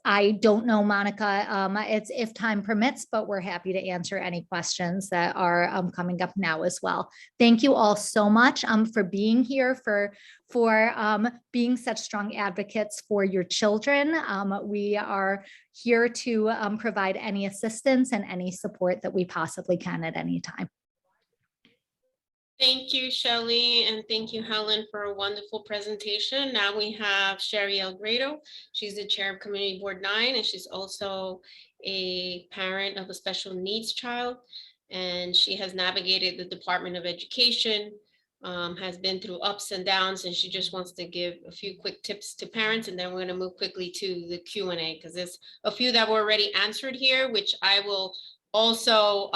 I don't know, Monica, it's if time permits, but we're happy to answer any questions that are coming up now as well. Thank you all so much for being here, for being such strong advocates for your children. We are here to provide any assistance and any support that we possibly can at any time. Thank you, Shelley, and thank you, Helen, for a wonderful presentation. Now we have Sherry Elgrado. She's the chair of Community Board 9, and she's also a parent of a special needs child. And she has navigated the Department of Education, has been through ups and downs, and she just wants to give a few quick tips to parents. And then we're going to move quickly to the Q&A, because there's a few that were already answered here, which I will also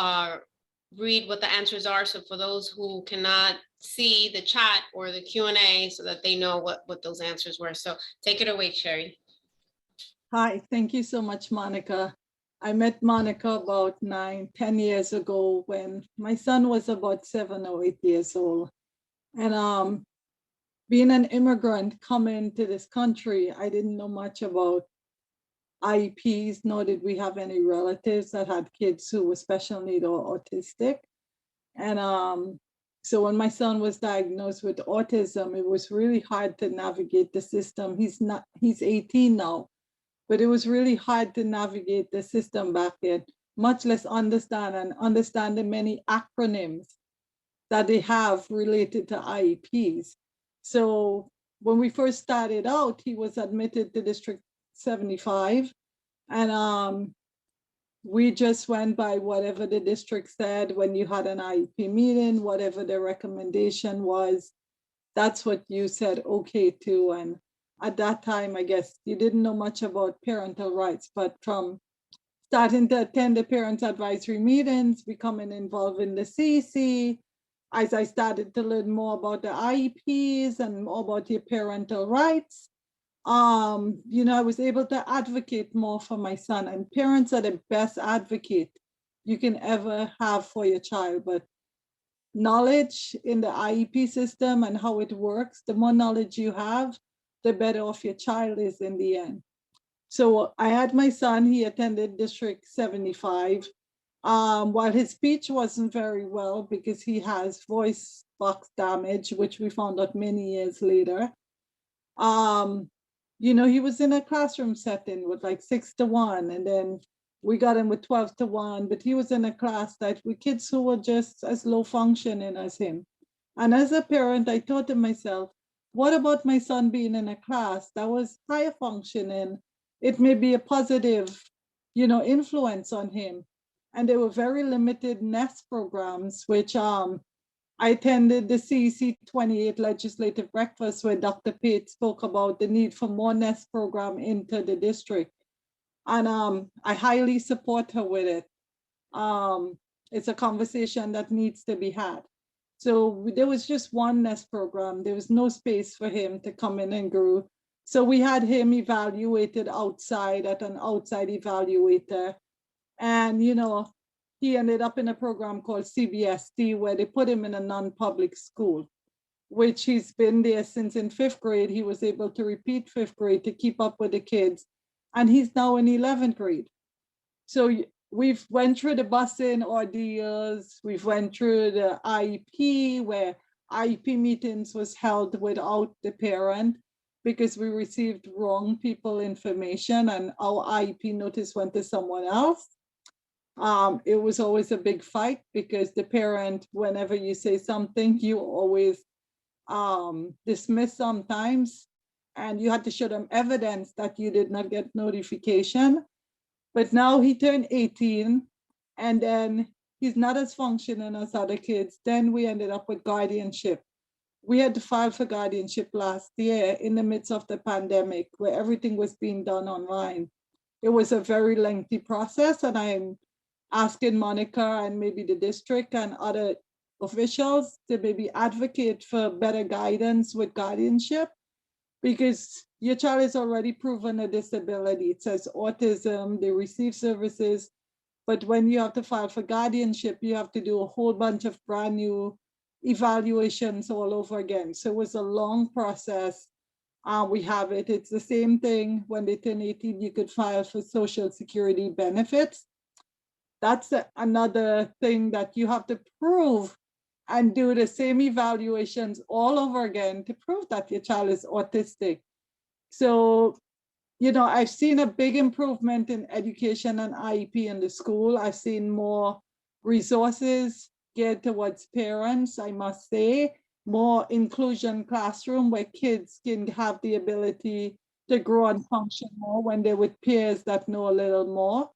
read what the answers are. So for those who cannot see the chat or the Q&A, so that they know what those answers were. So take it away, Sherry. Hi, thank you so much, Monica. I met Monica about 9-10 years ago when my son was about 7 or 8 years old. And being an immigrant coming to this country, I didn't know much about IEPs, nor did we have any relatives that had kids who were special need or autistic. And so when my son was diagnosed with autism, it was really hard to navigate the system. He's 18 now, but it was really hard to navigate the system back then, much less understand the many acronyms that they have related to IEPs. So when we first started out, he was admitted to District 75, and we just went by whatever the district said. When you had an IEP meeting, whatever the recommendation was, that's what you said okay to. And at that time, I guess you didn't know much about parental rights, but from starting to attend the parents advisory meetings, becoming involved in the CC, as I started to learn more about the IEPs and more about your parental rights, I was able to advocate more for my son. And parents are the best advocate you can ever have for your child. But knowledge in the IEP system and how it works, the more knowledge you have, the better off your child is in the end. So I had my son, he attended District 75. While his speech wasn't very well because he has voice box damage, which we found out many years later. He was in a classroom setting with like 6-to-1, and then we got him with 12-to-1, but he was in a class that with kids who were just as low functioning as him. And as a parent, I thought to myself, what about my son being in a class that was higher functioning? It may be a positive, influence on him. And there were very limited NEST programs, which I attended the CEC 28 legislative breakfast where Dr. Pate spoke about the need for more NEST program into the district. And I highly support her with it. It's a conversation that needs to be had. So there was just one NEST program. There was no space for him to come in and grow. So we had him evaluated outside at an outside evaluator. And, he ended up in a program called CBSD, where they put him in a non-public school, which he's been there since in 5th grade. He was able to repeat 5th grade to keep up with the kids. And he's now in 11th grade. So we've went through the busing ordeals. We've went through the IEP, where IEP meetings was held without the parent because we received wrong people information and our IEP notice went to someone else. It was always a big fight because the parent, whenever you say something, you always dismiss sometimes, and you had to show them evidence that you did not get notification. But now he turned 18, and then he's not as functioning as other kids. Then we ended up with guardianship. We had to file for guardianship last year in the midst of the pandemic, where everything was being done online. It was a very lengthy process, and I'm asking Monica and maybe the district and other officials to maybe advocate for better guidance with guardianship, because your child is already proven a disability. It says autism, they receive services, but when you have to file for guardianship, you have to do a whole bunch of brand new evaluations all over again. So it was a long process. We have it. It's the same thing when they turn 18, you could file for Social Security benefits. That's another thing that you have to prove and do the same evaluations all over again to prove that your child is autistic. So, you know, I've seen a big improvement in education and IEP in the school. I've seen more resources geared towards parents, I must say, more inclusion classroom where kids can have the ability to grow and function more when they're with peers that know a little more.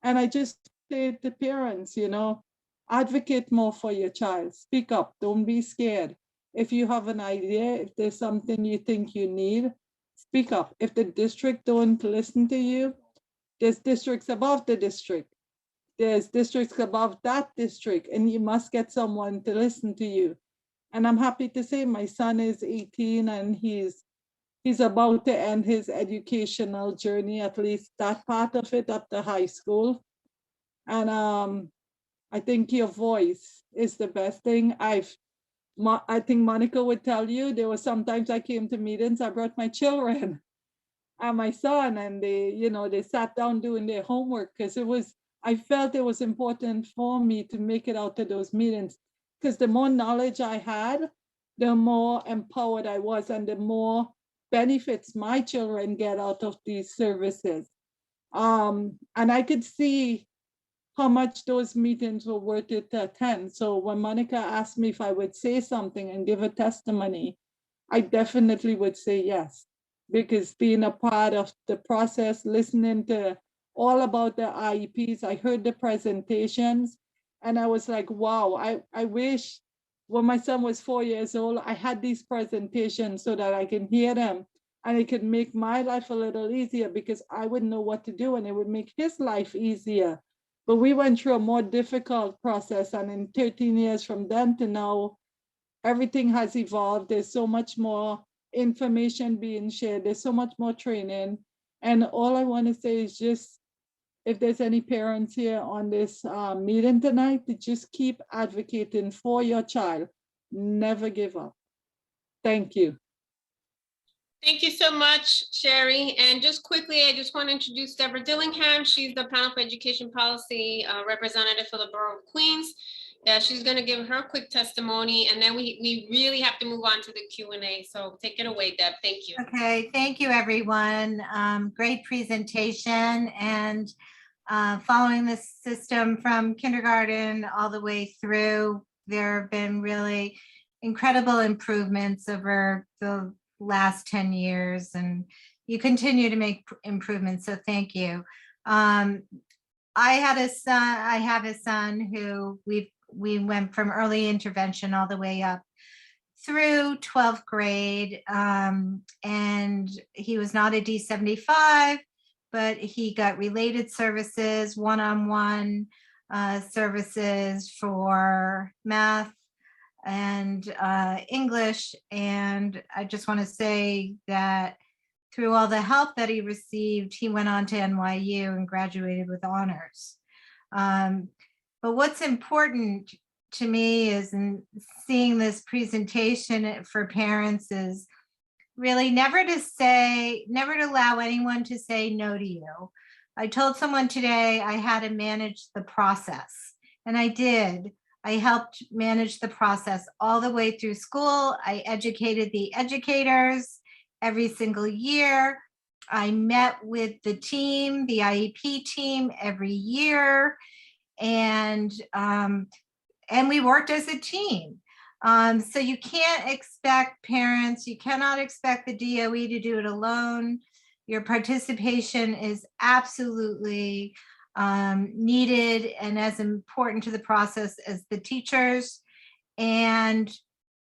And I just say to parents, you know, advocate more for your child. Speak up, don't be scared. If you have an idea, if there's something you think you need, speak up. If the district don't listen to you, there's districts above the district. There's districts above that district, and you must get someone to listen to you. And I'm happy to say my son is 18 and he's about to end his educational journey, at least that part of it, up to high school. And I think your voice is the best thing. I think Monica would tell you, there were sometimes I came to meetings, I brought my children and my son, and they, you know, they sat down doing their homework because I felt it was important for me to make it out to those meetings, because the more knowledge I had, the more empowered I was and the more benefits my children get out of these services. And I could see how much those meetings were worth it to attend. So when Monica asked me if I would say something and give a testimony, I definitely would say yes, because being a part of the process, listening to all about the IEPs, I heard the presentations, and I was like, wow, I wish when my son was 4 years old, I had these presentations so that I can hear them and it could make my life a little easier, because I wouldn't know what to do and it would make his life easier. But we went through a more difficult process, and in 13 years from then to now, everything has evolved. There's so much more information being shared. There's so much more training. And all I want to say is just, if there's any parents here on this meeting tonight, to just keep advocating for your child. Never give up. Thank you. Thank you so much, Sherry. And just quickly, I just want to introduce Deborah Dillingham. She's the Panel for Education Policy representative for the Borough of Queens. She's going to give her quick testimony, and then we really have to move on to the Q&A. So take it away, Deb. Thank you. Okay, thank you, everyone. Great presentation, and following this system from kindergarten all the way through, there have been really incredible improvements over the last 10 years, and you continue to make improvements, so thank you. I have a son who we went from early intervention all the way up through 12th grade, and he was not a D75, but he got related services, one-on-one services for math and English. And I just want to say that through all the help that he received, he went on to NYU and graduated with honors. But what's important to me is in seeing this presentation for parents is really never to allow anyone to say no to you. I told someone today I had to manage the process, and I did. I helped manage the process all the way through school. I educated the educators every single year. I met with the team, the IEP team, every year, and we worked as a team. So you can't expect parents, you cannot expect the DOE to do it alone. Your participation is absolutely needed and as important to the process as the teachers. And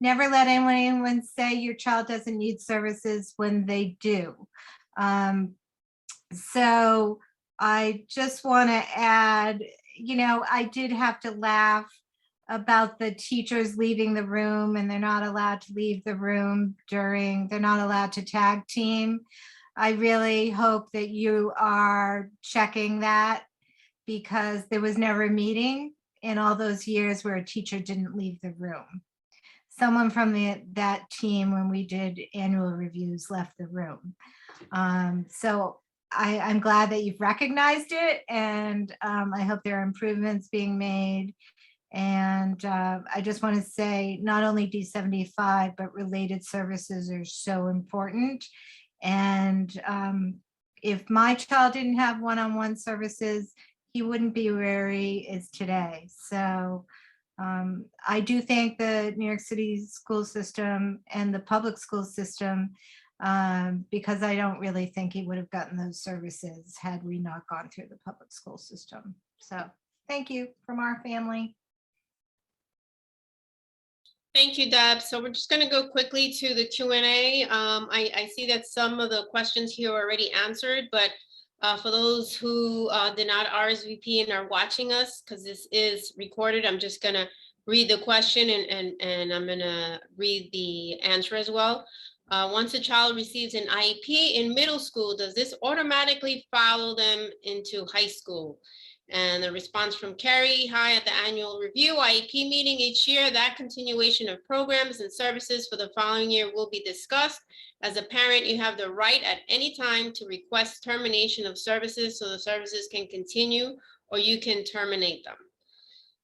never let anyone say your child doesn't need services when they do. So I just want to add, I did have to laugh about the teachers leaving the room, and they're not allowed to leave the room they're not allowed to tag team. I really hope that you are checking that, because there was never a meeting in all those years where a teacher didn't leave the room. Someone from that team, when we did annual reviews, left the room. So I'm glad that you've recognized it, and I hope there are improvements being made. And I just want to say, not only D75, but related services are so important. And if my child didn't have one-on-one services, he wouldn't be where he is today. So I do thank the New York City school system and the public school system, because I don't really think he would have gotten those services had we not gone through the public school system. So thank you from our family. Thank you, Deb. So we're just going to go quickly to the Q&A. I see that some of the questions here are already answered, but for those who did not RSVP and are watching us, because this is recorded, I'm just going to read the question and I'm going to read the answer as well. Once a child receives an IEP in middle school, does this automatically follow them into high school? And the response from Carrie: hi, at the annual review IEP meeting each year, that continuation of programs and services for the following year will be discussed. As a parent, you have the right at any time to request termination of services so the services can continue, or you can terminate them.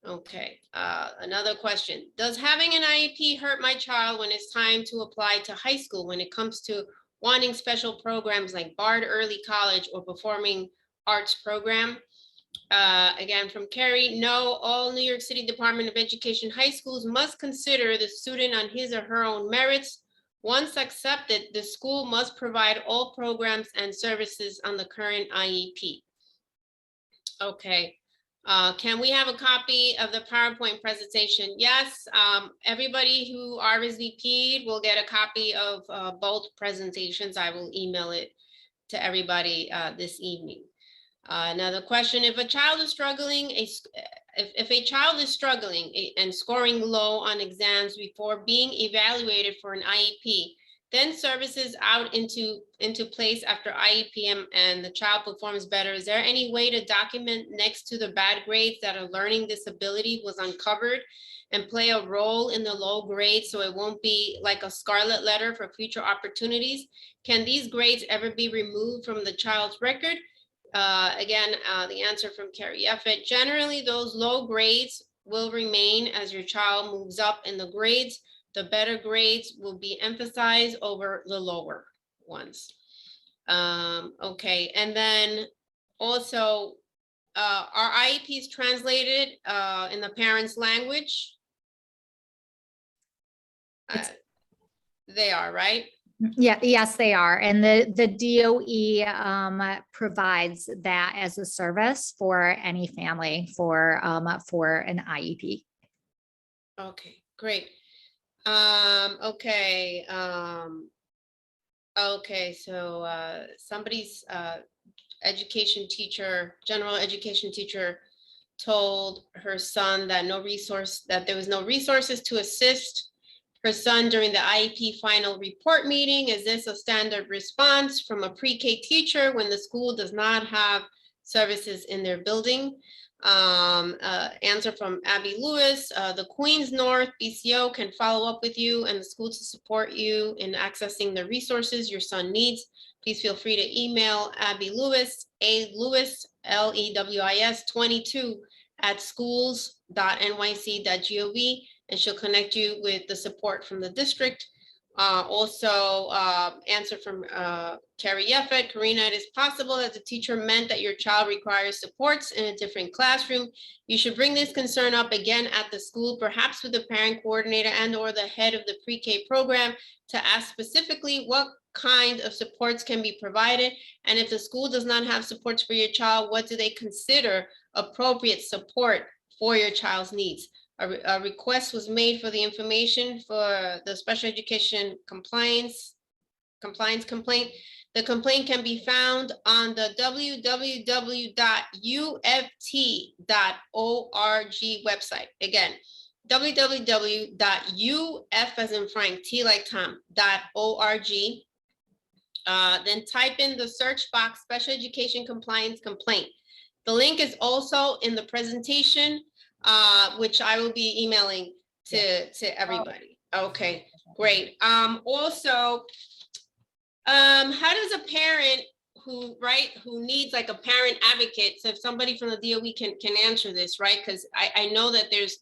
Okay, another question. Does having an IEP hurt my child when it's time to apply to high school when it comes to wanting special programs like BARD Early College or Performing Arts program? Again, from Carrie: no, all New York City Department of Education high schools must consider the student on his or her own merits. Once accepted, the school must provide all programs and services on the current IEP. Okay, can we have a copy of the PowerPoint presentation? Yes, everybody who RSVP'd will get a copy of both presentations. I will email it to everybody this evening. Another question: if a child is struggling, if a child is struggling and scoring low on exams before being evaluated for an IEP, then services out into place after IEP and the child performs better, is there any way to document next to the bad grades that a learning disability was uncovered and play a role in the low grades so it won't be like a scarlet letter for future opportunities? Can these grades ever be removed from the child's record? Again, the answer from Carrie Effett: generally, those low grades will remain as your child moves up in the grades. The better grades will be emphasized over the lower ones. Okay, and then also, are IEPs translated in the parent's language? They are, right? Yeah, yes, they are. And the DOE provides that as a service for any family for an IEP. Okay, great. Okay. Okay, so somebody's education teacher, general education teacher, told her son that there was no resources to assist her son during the IEP final report meeting. Is this a standard response from a pre-K teacher when the school does not have services in their building? Answer from Abby Lewis. The Queens North BCO can follow up with you and the school to support you in accessing the resources your son needs. Please feel free to email Abby Lewis, Lewis, LEWIS 22 at schools.nyc.gov, and she'll connect you with the support from the district. Also, answer from Carrie Yeffet. Karina, it is possible that the teacher meant that your child requires supports in a different classroom. You should bring this concern up again at the school, perhaps with the parent coordinator and or the head of the pre-K program, to ask specifically what kind of supports can be provided. And if the school does not have supports for your child, what do they consider appropriate support for your child's needs? A request was made for the information for the special education compliance complaint. The complaint can be found on the www.uft.org website. Again, www.uf as in Frank, T like Tom, .org. Then type in the search box, special education compliance complaint. The link is also in the presentation, which I will be emailing to everybody. Okay, great. Also, how does a parent who needs like a parent advocate, so if somebody from the DOE can answer this, right? Because I know that there's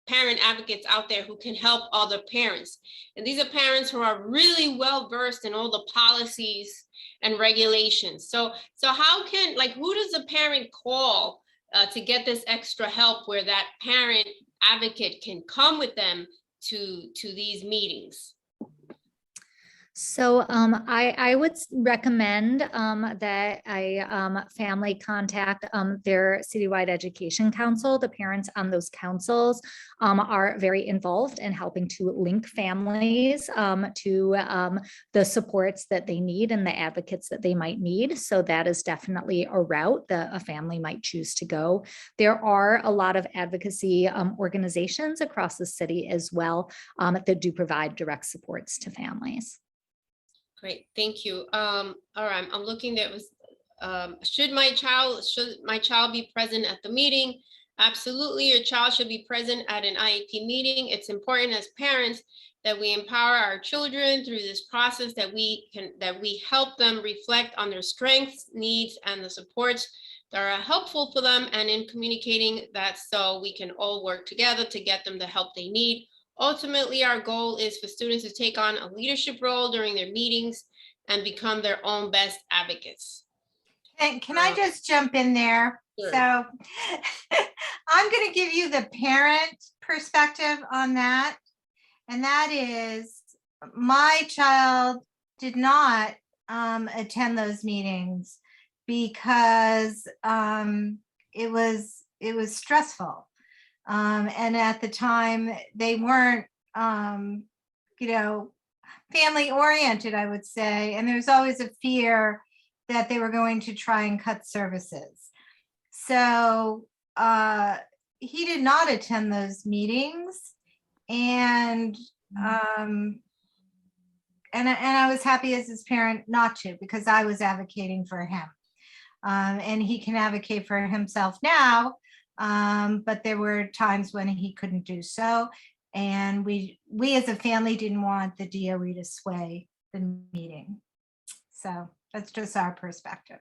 parent advocates out there who can help other parents. And these are parents who are really well versed in all the policies and regulations. So how can, like, who does a parent call to get this extra help where that parent advocate can come with them to these meetings? So I would recommend that a family contact their citywide education council. The parents on those councils are very involved in helping to link families to the supports that they need and the advocates that they might need. So that is definitely a route that a family might choose to go. There are a lot of advocacy organizations across the city as well that do provide direct supports to families. Great, thank you. All right, I'm looking. That was should my child be present at the meeting? Absolutely, your child should be present at an IEP meeting. It's important as parents that we empower our children through this process, that we help them reflect on their strengths, needs, and the supports that are helpful for them, and in communicating that so we can all work together to get them the help they need. Ultimately, our goal is for students to take on a leadership role during their meetings and become their own best advocates. And can I just jump in there? Sure. So I'm going to give you the parent perspective on that. And that is, my child did not attend those meetings because it was stressful. And at the time they weren't, family oriented, I would say. And there's always a fear that they were going to try and cut services. So he did not attend those meetings. And I was happy as his parent not to, because I was advocating for him. And he can advocate for himself now. But there were times when he couldn't do so. And we as a family didn't want the DOE to sway the meeting. So that's just our perspective.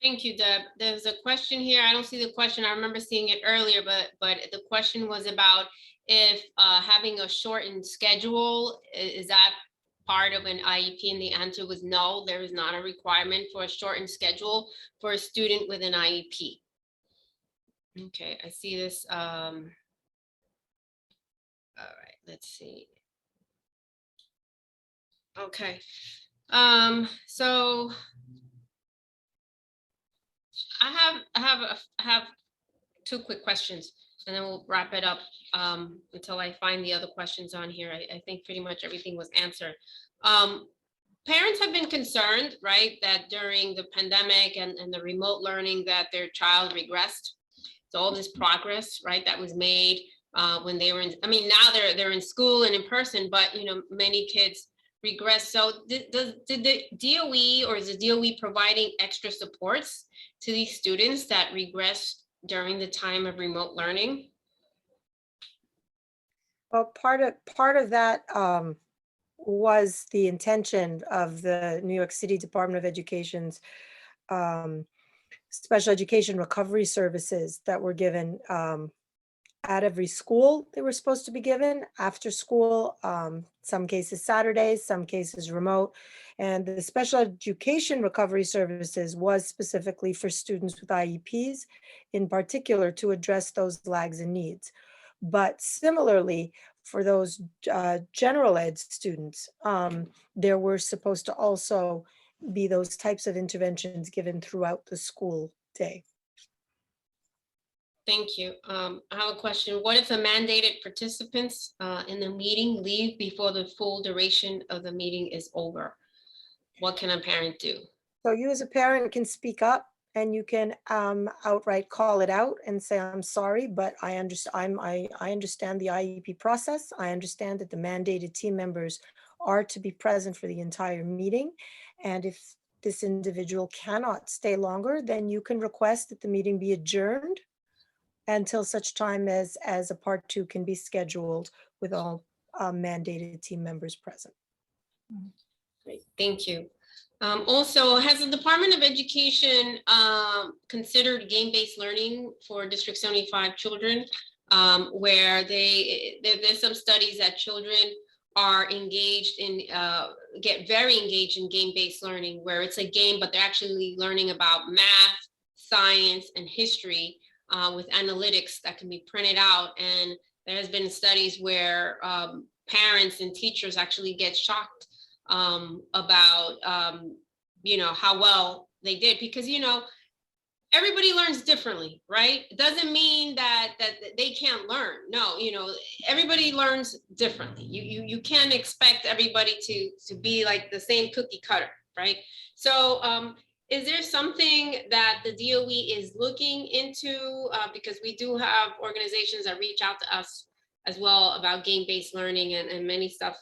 Thank you, Deb. There's a question here. I don't see the question. I remember seeing it earlier, but the question was about if having a shortened schedule, is that part of an IEP? And the answer was no, there is not a requirement for a shortened schedule for a student with an IEP. Okay, I see this. All right, let's see. Okay, so I have two quick questions, and then we'll wrap it up until I find the other questions on here. I think pretty much everything was answered. Parents have been concerned, right, that during the pandemic and the remote learning that their child regressed. So all this progress, right, that was made when they were in, I mean, now they're in school and in person, but, many kids regress. So did the DOE, or is the DOE providing extra supports to these students that regress during the time of remote learning? Well, part of that was the intention of the New York City Department of Education's special education recovery services that were given at every school. They were supposed to be given after school, some cases Saturdays, some cases remote. And the special education recovery services was specifically for students with IEPs, in particular to address those lags and needs. But similarly, for those general ed students, there were supposed to also be those types of interventions given throughout the school day. Thank you. I have a question. What if the mandated participants in the meeting leave before the full duration of the meeting is over? What can a parent do? So you as a parent can speak up and you can outright call it out and say, I'm sorry, but I understand the IEP process. I understand that the mandated team members are to be present for the entire meeting. And if this individual cannot stay longer, then you can request that the meeting be adjourned until such time as a part 2 can be scheduled with all mandated team members present. Great, thank you. Also, has the Department of Education considered game-based learning for District 75 children, where there's some studies that children are engaged in, get very engaged in game-based learning, where it's a game, but they're actually learning about math, science, and history with analytics that can be printed out. And there has been studies where parents and teachers actually get shocked about how well they did, because everybody learns differently, right? It doesn't mean that they can't learn. No, everybody learns differently. You can't expect everybody to be like the same cookie cutter, right? So is there something that the DOE is looking into? Because we do have organizations that reach out to us as well about game-based learning, and many stuff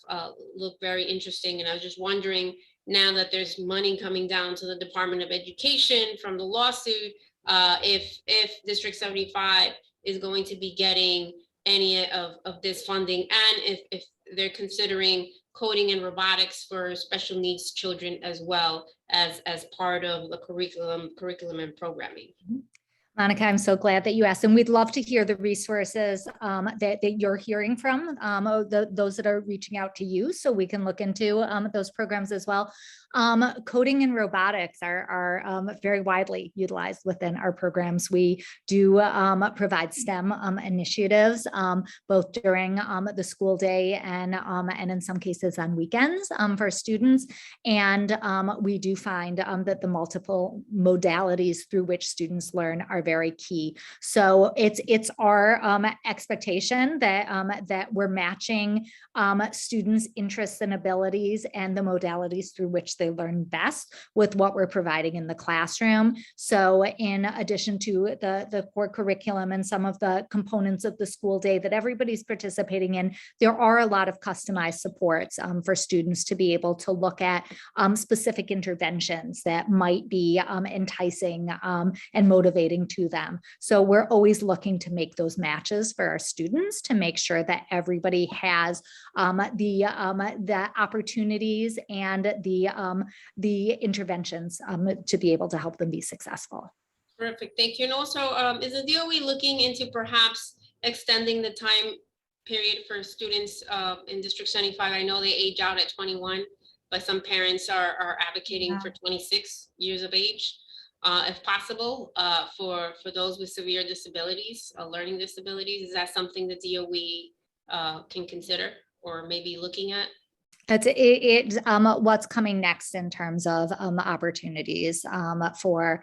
look very interesting. And I was just wondering, now that there's money coming down to the Department of Education from the lawsuit, if District 75 is going to be getting any of this funding, and if they're considering coding and robotics for special needs children as well as part of the curriculum and programming. Monica, I'm so glad that you asked, and we'd love to hear the resources that you're hearing from those that are reaching out to you, so we can look into those programs as well. Coding and robotics are very widely utilized within our programs. We do provide STEM initiatives both during the school day and in some cases on weekends for students. And we do find that the multiple modalities through which students learn are very key. So it's our expectation that we're matching students' interests and abilities and the modalities through which they learn best with what we're providing in the classroom. So in addition to the core curriculum and some of the components of the school day that everybody's participating in, there are a lot of customized supports for students to be able to look at specific interventions that might be enticing and motivating to them. So we're always looking to make those matches for our students to make sure that everybody has the opportunities and the interventions to be able to help them be successful. Terrific, thank you. And also, is the DOE looking into perhaps extending the time period for students in District 75? I know they age out at 21, but some parents are advocating for 26 years of age, if possible, for those with severe disabilities, learning disabilities. Is that something the DOE can consider or maybe looking at? It's what's coming next in terms of opportunities for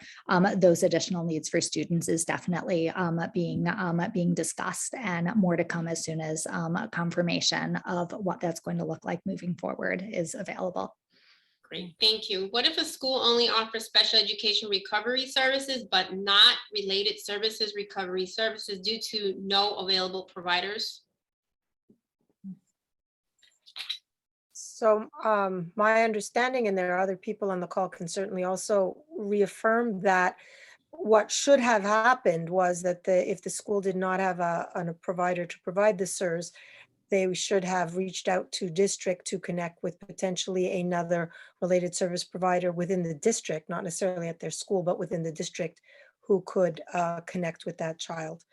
those additional needs for students is definitely being discussed, and more to come as soon as confirmation of what that's going to look like moving forward is available. Great, thank you. What if a school only offers special education recovery services, but not related services recovery services due to no available providers? So my understanding, and there are other people on the call can certainly also reaffirm that what should have happened was that if the school did not have a provider to provide the SERS, they should have reached out to district to connect with potentially another related service provider within the district, not necessarily at their school, but within the district, who could connect with that child.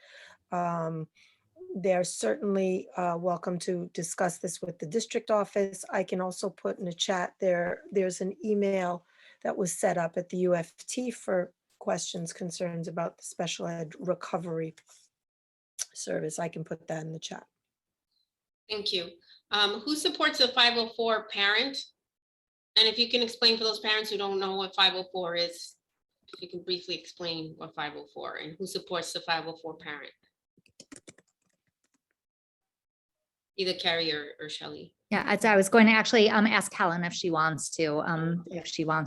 They're certainly welcome to discuss this with the district office. I can also put in a chat there's an email that was set up at the UFT for questions, concerns about the special ed recovery service. I can put that in the chat. Thank you. Who supports the 504 parent? And if you can explain for those parents who don't know what 504 is, if you can briefly explain what 504 and who supports the 504 parent. Either Carrie or Shelley. Yeah, I was going to actually ask Helen if she wants to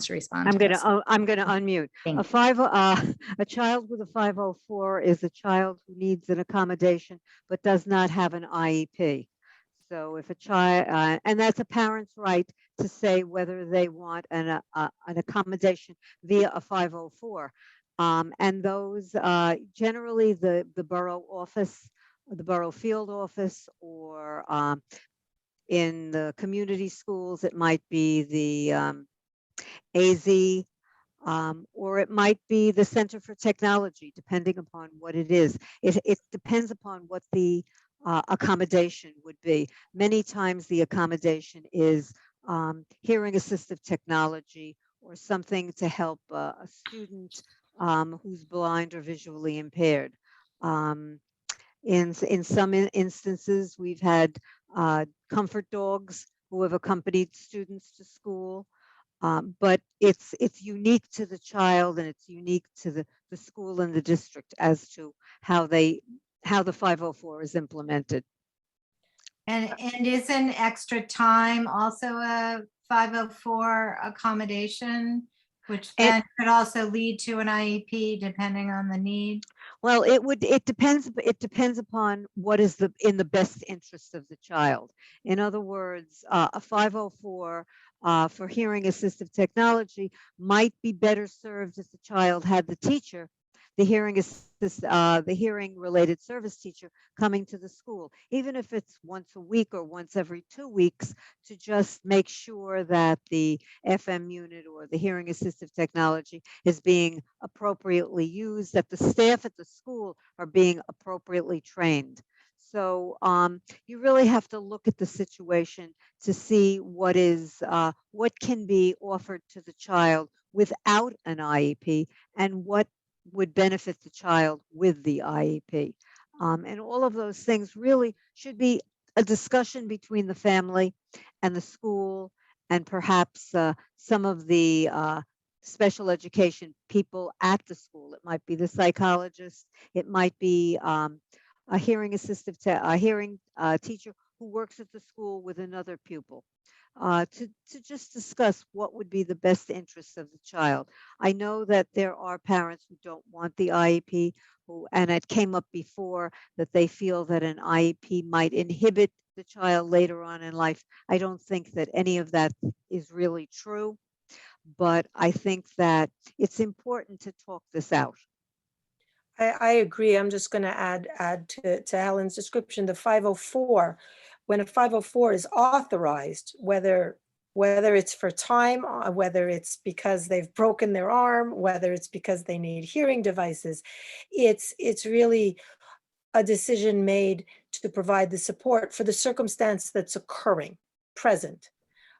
respond. I'm to this. gonna unmute. Thank A child with a 504 is a child who needs an accommodation but does not have an IEP. So if a child, and that's a parent's right to say whether they want an accommodation via a 504. And those generally the borough office, the borough field office, or in the community schools, it might be the AZ, or it might be the Center for Technology, depending upon what it is. It depends upon what the accommodation would be. Many times the accommodation is hearing assistive technology or something to help a student who's blind or visually impaired. In some instances, we've had comfort dogs who have accompanied students to school. But it's unique to the child, and it's unique to the school and the district as to how the 504 is implemented. And isn't extra time also a 504 accommodation, which then could also lead to an IEP depending on the need? Well, it depends upon what is in the best interest of the child. In other words, a 504 for hearing assistive technology might be better served if the child had the teacher, the hearing related service teacher, coming to the school, even if it's once a week or once every 2 weeks, to just make sure that the FM unit or the hearing assistive technology is being appropriately used, that the staff at the school are being appropriately trained. So you really have to look at the situation to see what can be offered to the child without an IEP and what would benefit the child with the IEP. And all of those things really should be a discussion between the family and the school, and perhaps some of the special education people at the school. It might be the psychologist, it might be a hearing assistive, teacher who works at the school with another pupil. To just discuss what would be the best interests of the child. I know that there are parents who don't want the IEP, and it came up before, that they feel that an IEP might inhibit the child later on in life. I don't think that any of that is really true, but I think that it's important to talk this out. I agree. I'm just going to add to Helen's description, the 504. When a 504 is authorized, whether it's for time, whether it's because they've broken their arm, whether it's because they need hearing devices, it's really a decision made to provide the support for the circumstance that's occurring, present.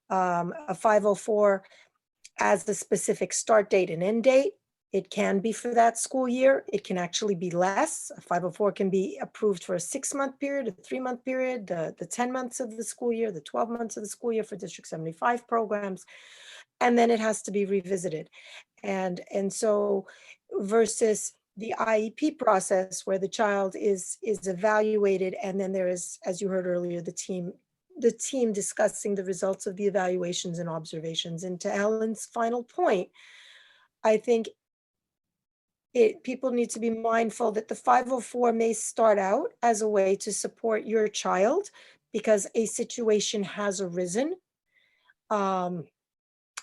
A 504 as a specific start date and end date. It can be for that school year. It can actually be less. A 504 can be approved for a 6-month period, a 3-month period, the 10 months of the school year, the 12 months of the school year for District 75 programs. And then it has to be revisited. And so versus the IEP process, where the child is evaluated, and then there is, as you heard earlier, the team discussing the results of the evaluations and observations. And to Ellen's final point, I think people need to be mindful that the 504 may start out as a way to support your child because a situation has arisen.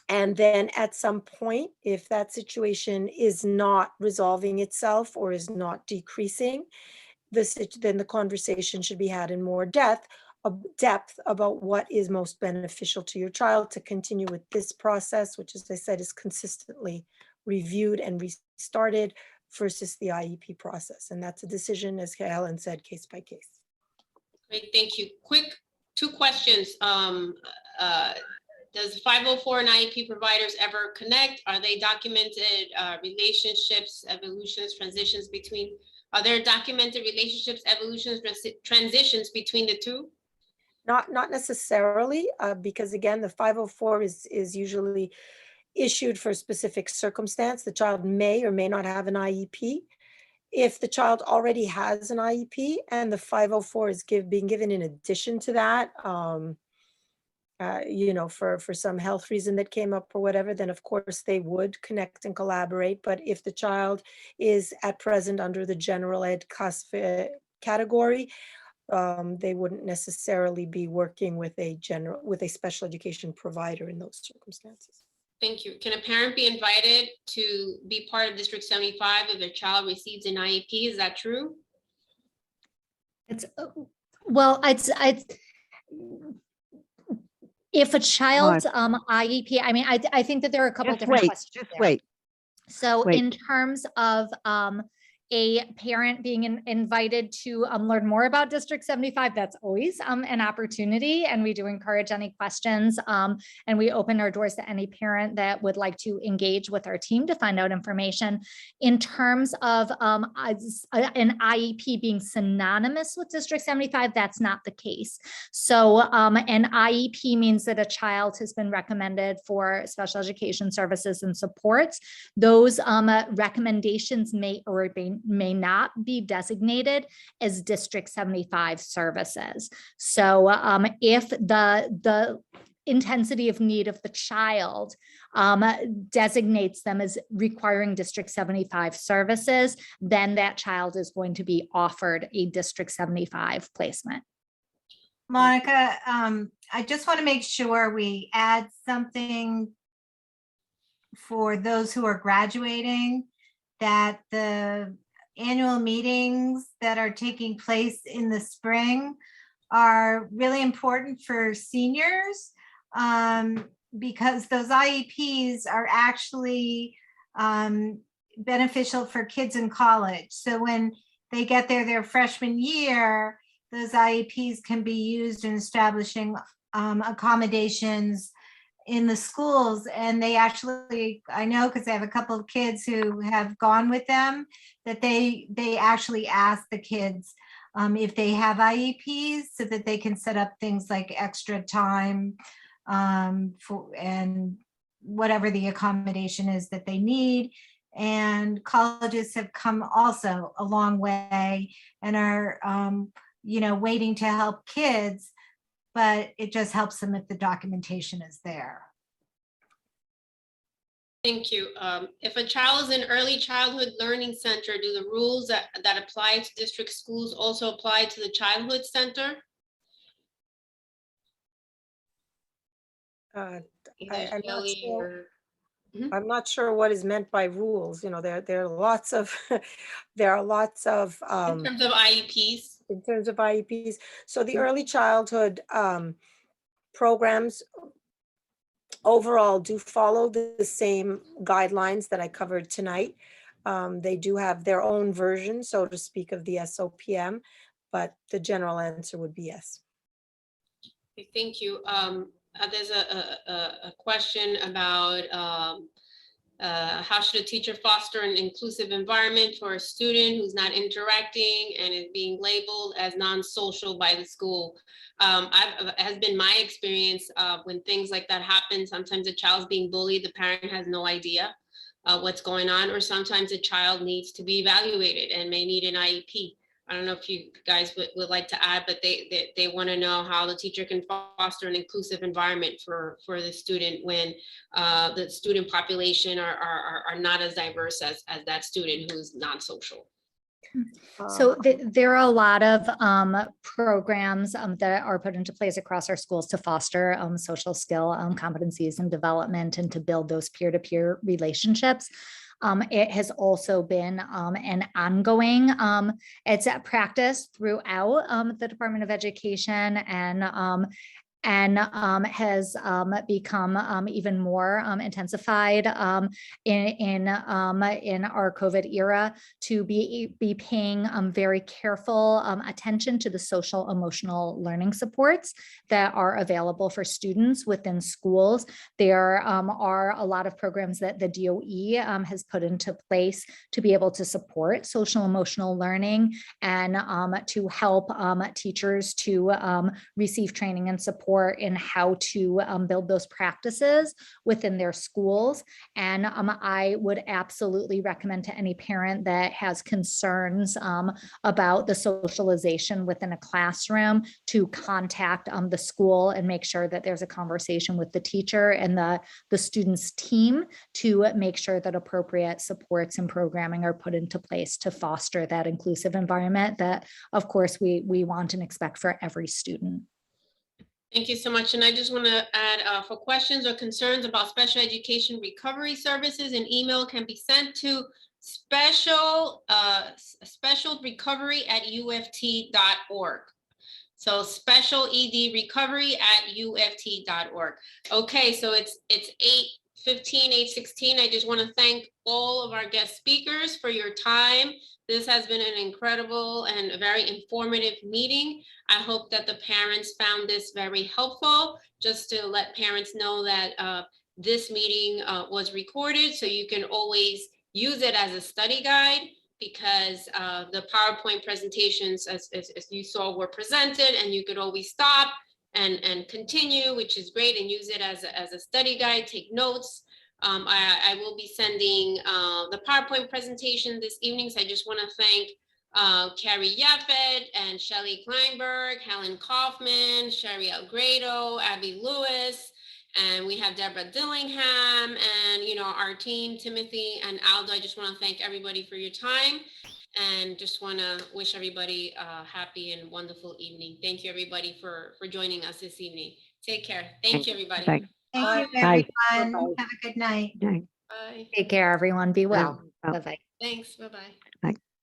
And then at some point, if that situation is not resolving itself or is not decreasing, then the conversation should be had in more depth about what is most beneficial to your child to continue with this process, which, as I said, is consistently reviewed and restarted versus the IEP process. And that's a decision, as Helen said, case by case. Great, thank you. Quick, two questions. Does 504 and IEP providers ever connect? Are they documented relationships, evolutions, transitions between? Are there documented relationships, evolutions, transitions between the two? Not necessarily, because again, the 504 is usually issued for a specific circumstance. The child may or may not have an IEP. If the child already has an IEP and the 504 is being given in addition to that, for some health reason that came up or whatever, then of course they would connect and collaborate. But if the child is at present under the general ed category, they wouldn't necessarily be working with a special education provider in those circumstances. Thank you. Can a parent be invited to be part of District 75 if their child receives an IEP? Is that true? If a child's IEP, I mean, I think that there are a couple different questions. Just there. wait. So Wait. in terms of a parent being invited to learn more about District 75, that's always an opportunity. And we do encourage any questions and we open our doors to any parent that would like to engage with our team to find out information. In terms of an IEP being synonymous with District 75, that's not the case. So an IEP means that a child has been recommended for special education services and supports. Those recommendations may or may not be designated as District 75 services. So if the intensity of need of the child designates them as requiring District 75 services, then that child is going to be offered a District 75 placement. Monica, I just want to make sure we add something for those who are graduating, that the annual meetings that are taking place in the spring are really important for seniors because those IEPs are actually beneficial for kids in college. So when they get their freshman year, those IEPs can be used in establishing accommodations in the schools. And they actually, I know because I have a couple of kids who have gone with them, that they actually ask the kids if they have IEPs so that they can set up things like extra time for and whatever the accommodation is that they need. And colleges have come also a long way and are waiting to help kids, but it just helps them if the documentation is there. Thank you. If a child is in early childhood learning center, do the rules that apply to district schools also apply to the childhood center? I'm not sure what is meant by rules. There are lots of there are lots of in terms of IEPs. In terms of IEPs. So the early childhood programs overall do follow the same guidelines that I covered tonight. They do have their own version, so to speak, of the SOPM, but the general answer would be yes. Okay, thank you. There's a question about how should a teacher foster an inclusive environment for a student who's not interacting and is being labeled as non-social by the school? Has been my experience when things like that happen. Sometimes a child's being bullied, the parent has no idea what's going on, or sometimes a child needs to be evaluated and may need an IEP. I don't know if you guys would like to add, but they want to know how the teacher can foster an inclusive environment for the student when the student population are not as diverse as that student who's non-social. So there are a lot of programs that are put into place across our schools to foster social skill competencies and development and to build those peer-to-peer relationships. It has also been an ongoing, it's a practice throughout the Department of Education and has become even more intensified in our COVID era to be paying very careful attention to the social emotional learning supports that are available for students within schools. There are a lot of programs that the DOE has put into place to be able to support social emotional learning and to help teachers to receive training and support in how to build those practices within their schools. And I would absolutely recommend to any parent that has concerns about the socialization within a classroom to contact the school and make sure that there's a conversation with the teacher and the student's team to make sure that appropriate supports and programming are put into place to foster that inclusive environment that, of course, we want and expect for every student. Thank you so much. And I just want to add for questions or concerns about special education recovery services, an email can be sent to specialrecovery@uft.org. So special ED recovery@uft.org. Okay, so it's 8:15, 8:16. I just want to thank all of our guest speakers for your time. This has been an incredible and a very informative meeting. I hope that the parents found this very helpful, just to let parents know that this meeting was recorded, so you can always use it as a study guide, because the PowerPoint presentations, as you saw, were presented, and you could always stop and continue, which is great, and use it as a study guide, take notes. I will be sending the PowerPoint presentation this evening, so I just want to thank Carrie Yafet and Shelley Kleinberg, Helen Kaufman, Sherry Algrado, Abby Lewis, and we have Deborah Dillingham, and our team, Timothy and Aldo. I just want to thank everybody for your time, and just want to wish everybody a happy and wonderful evening. Thank you, everybody, for joining us this evening. Take care. Thank you, everybody. Thank- Thank you, Bye. everyone. Have a good night. Bye. Bye. Take care, everyone. Be well. Bye. Bye-bye. Thanks. Bye-bye.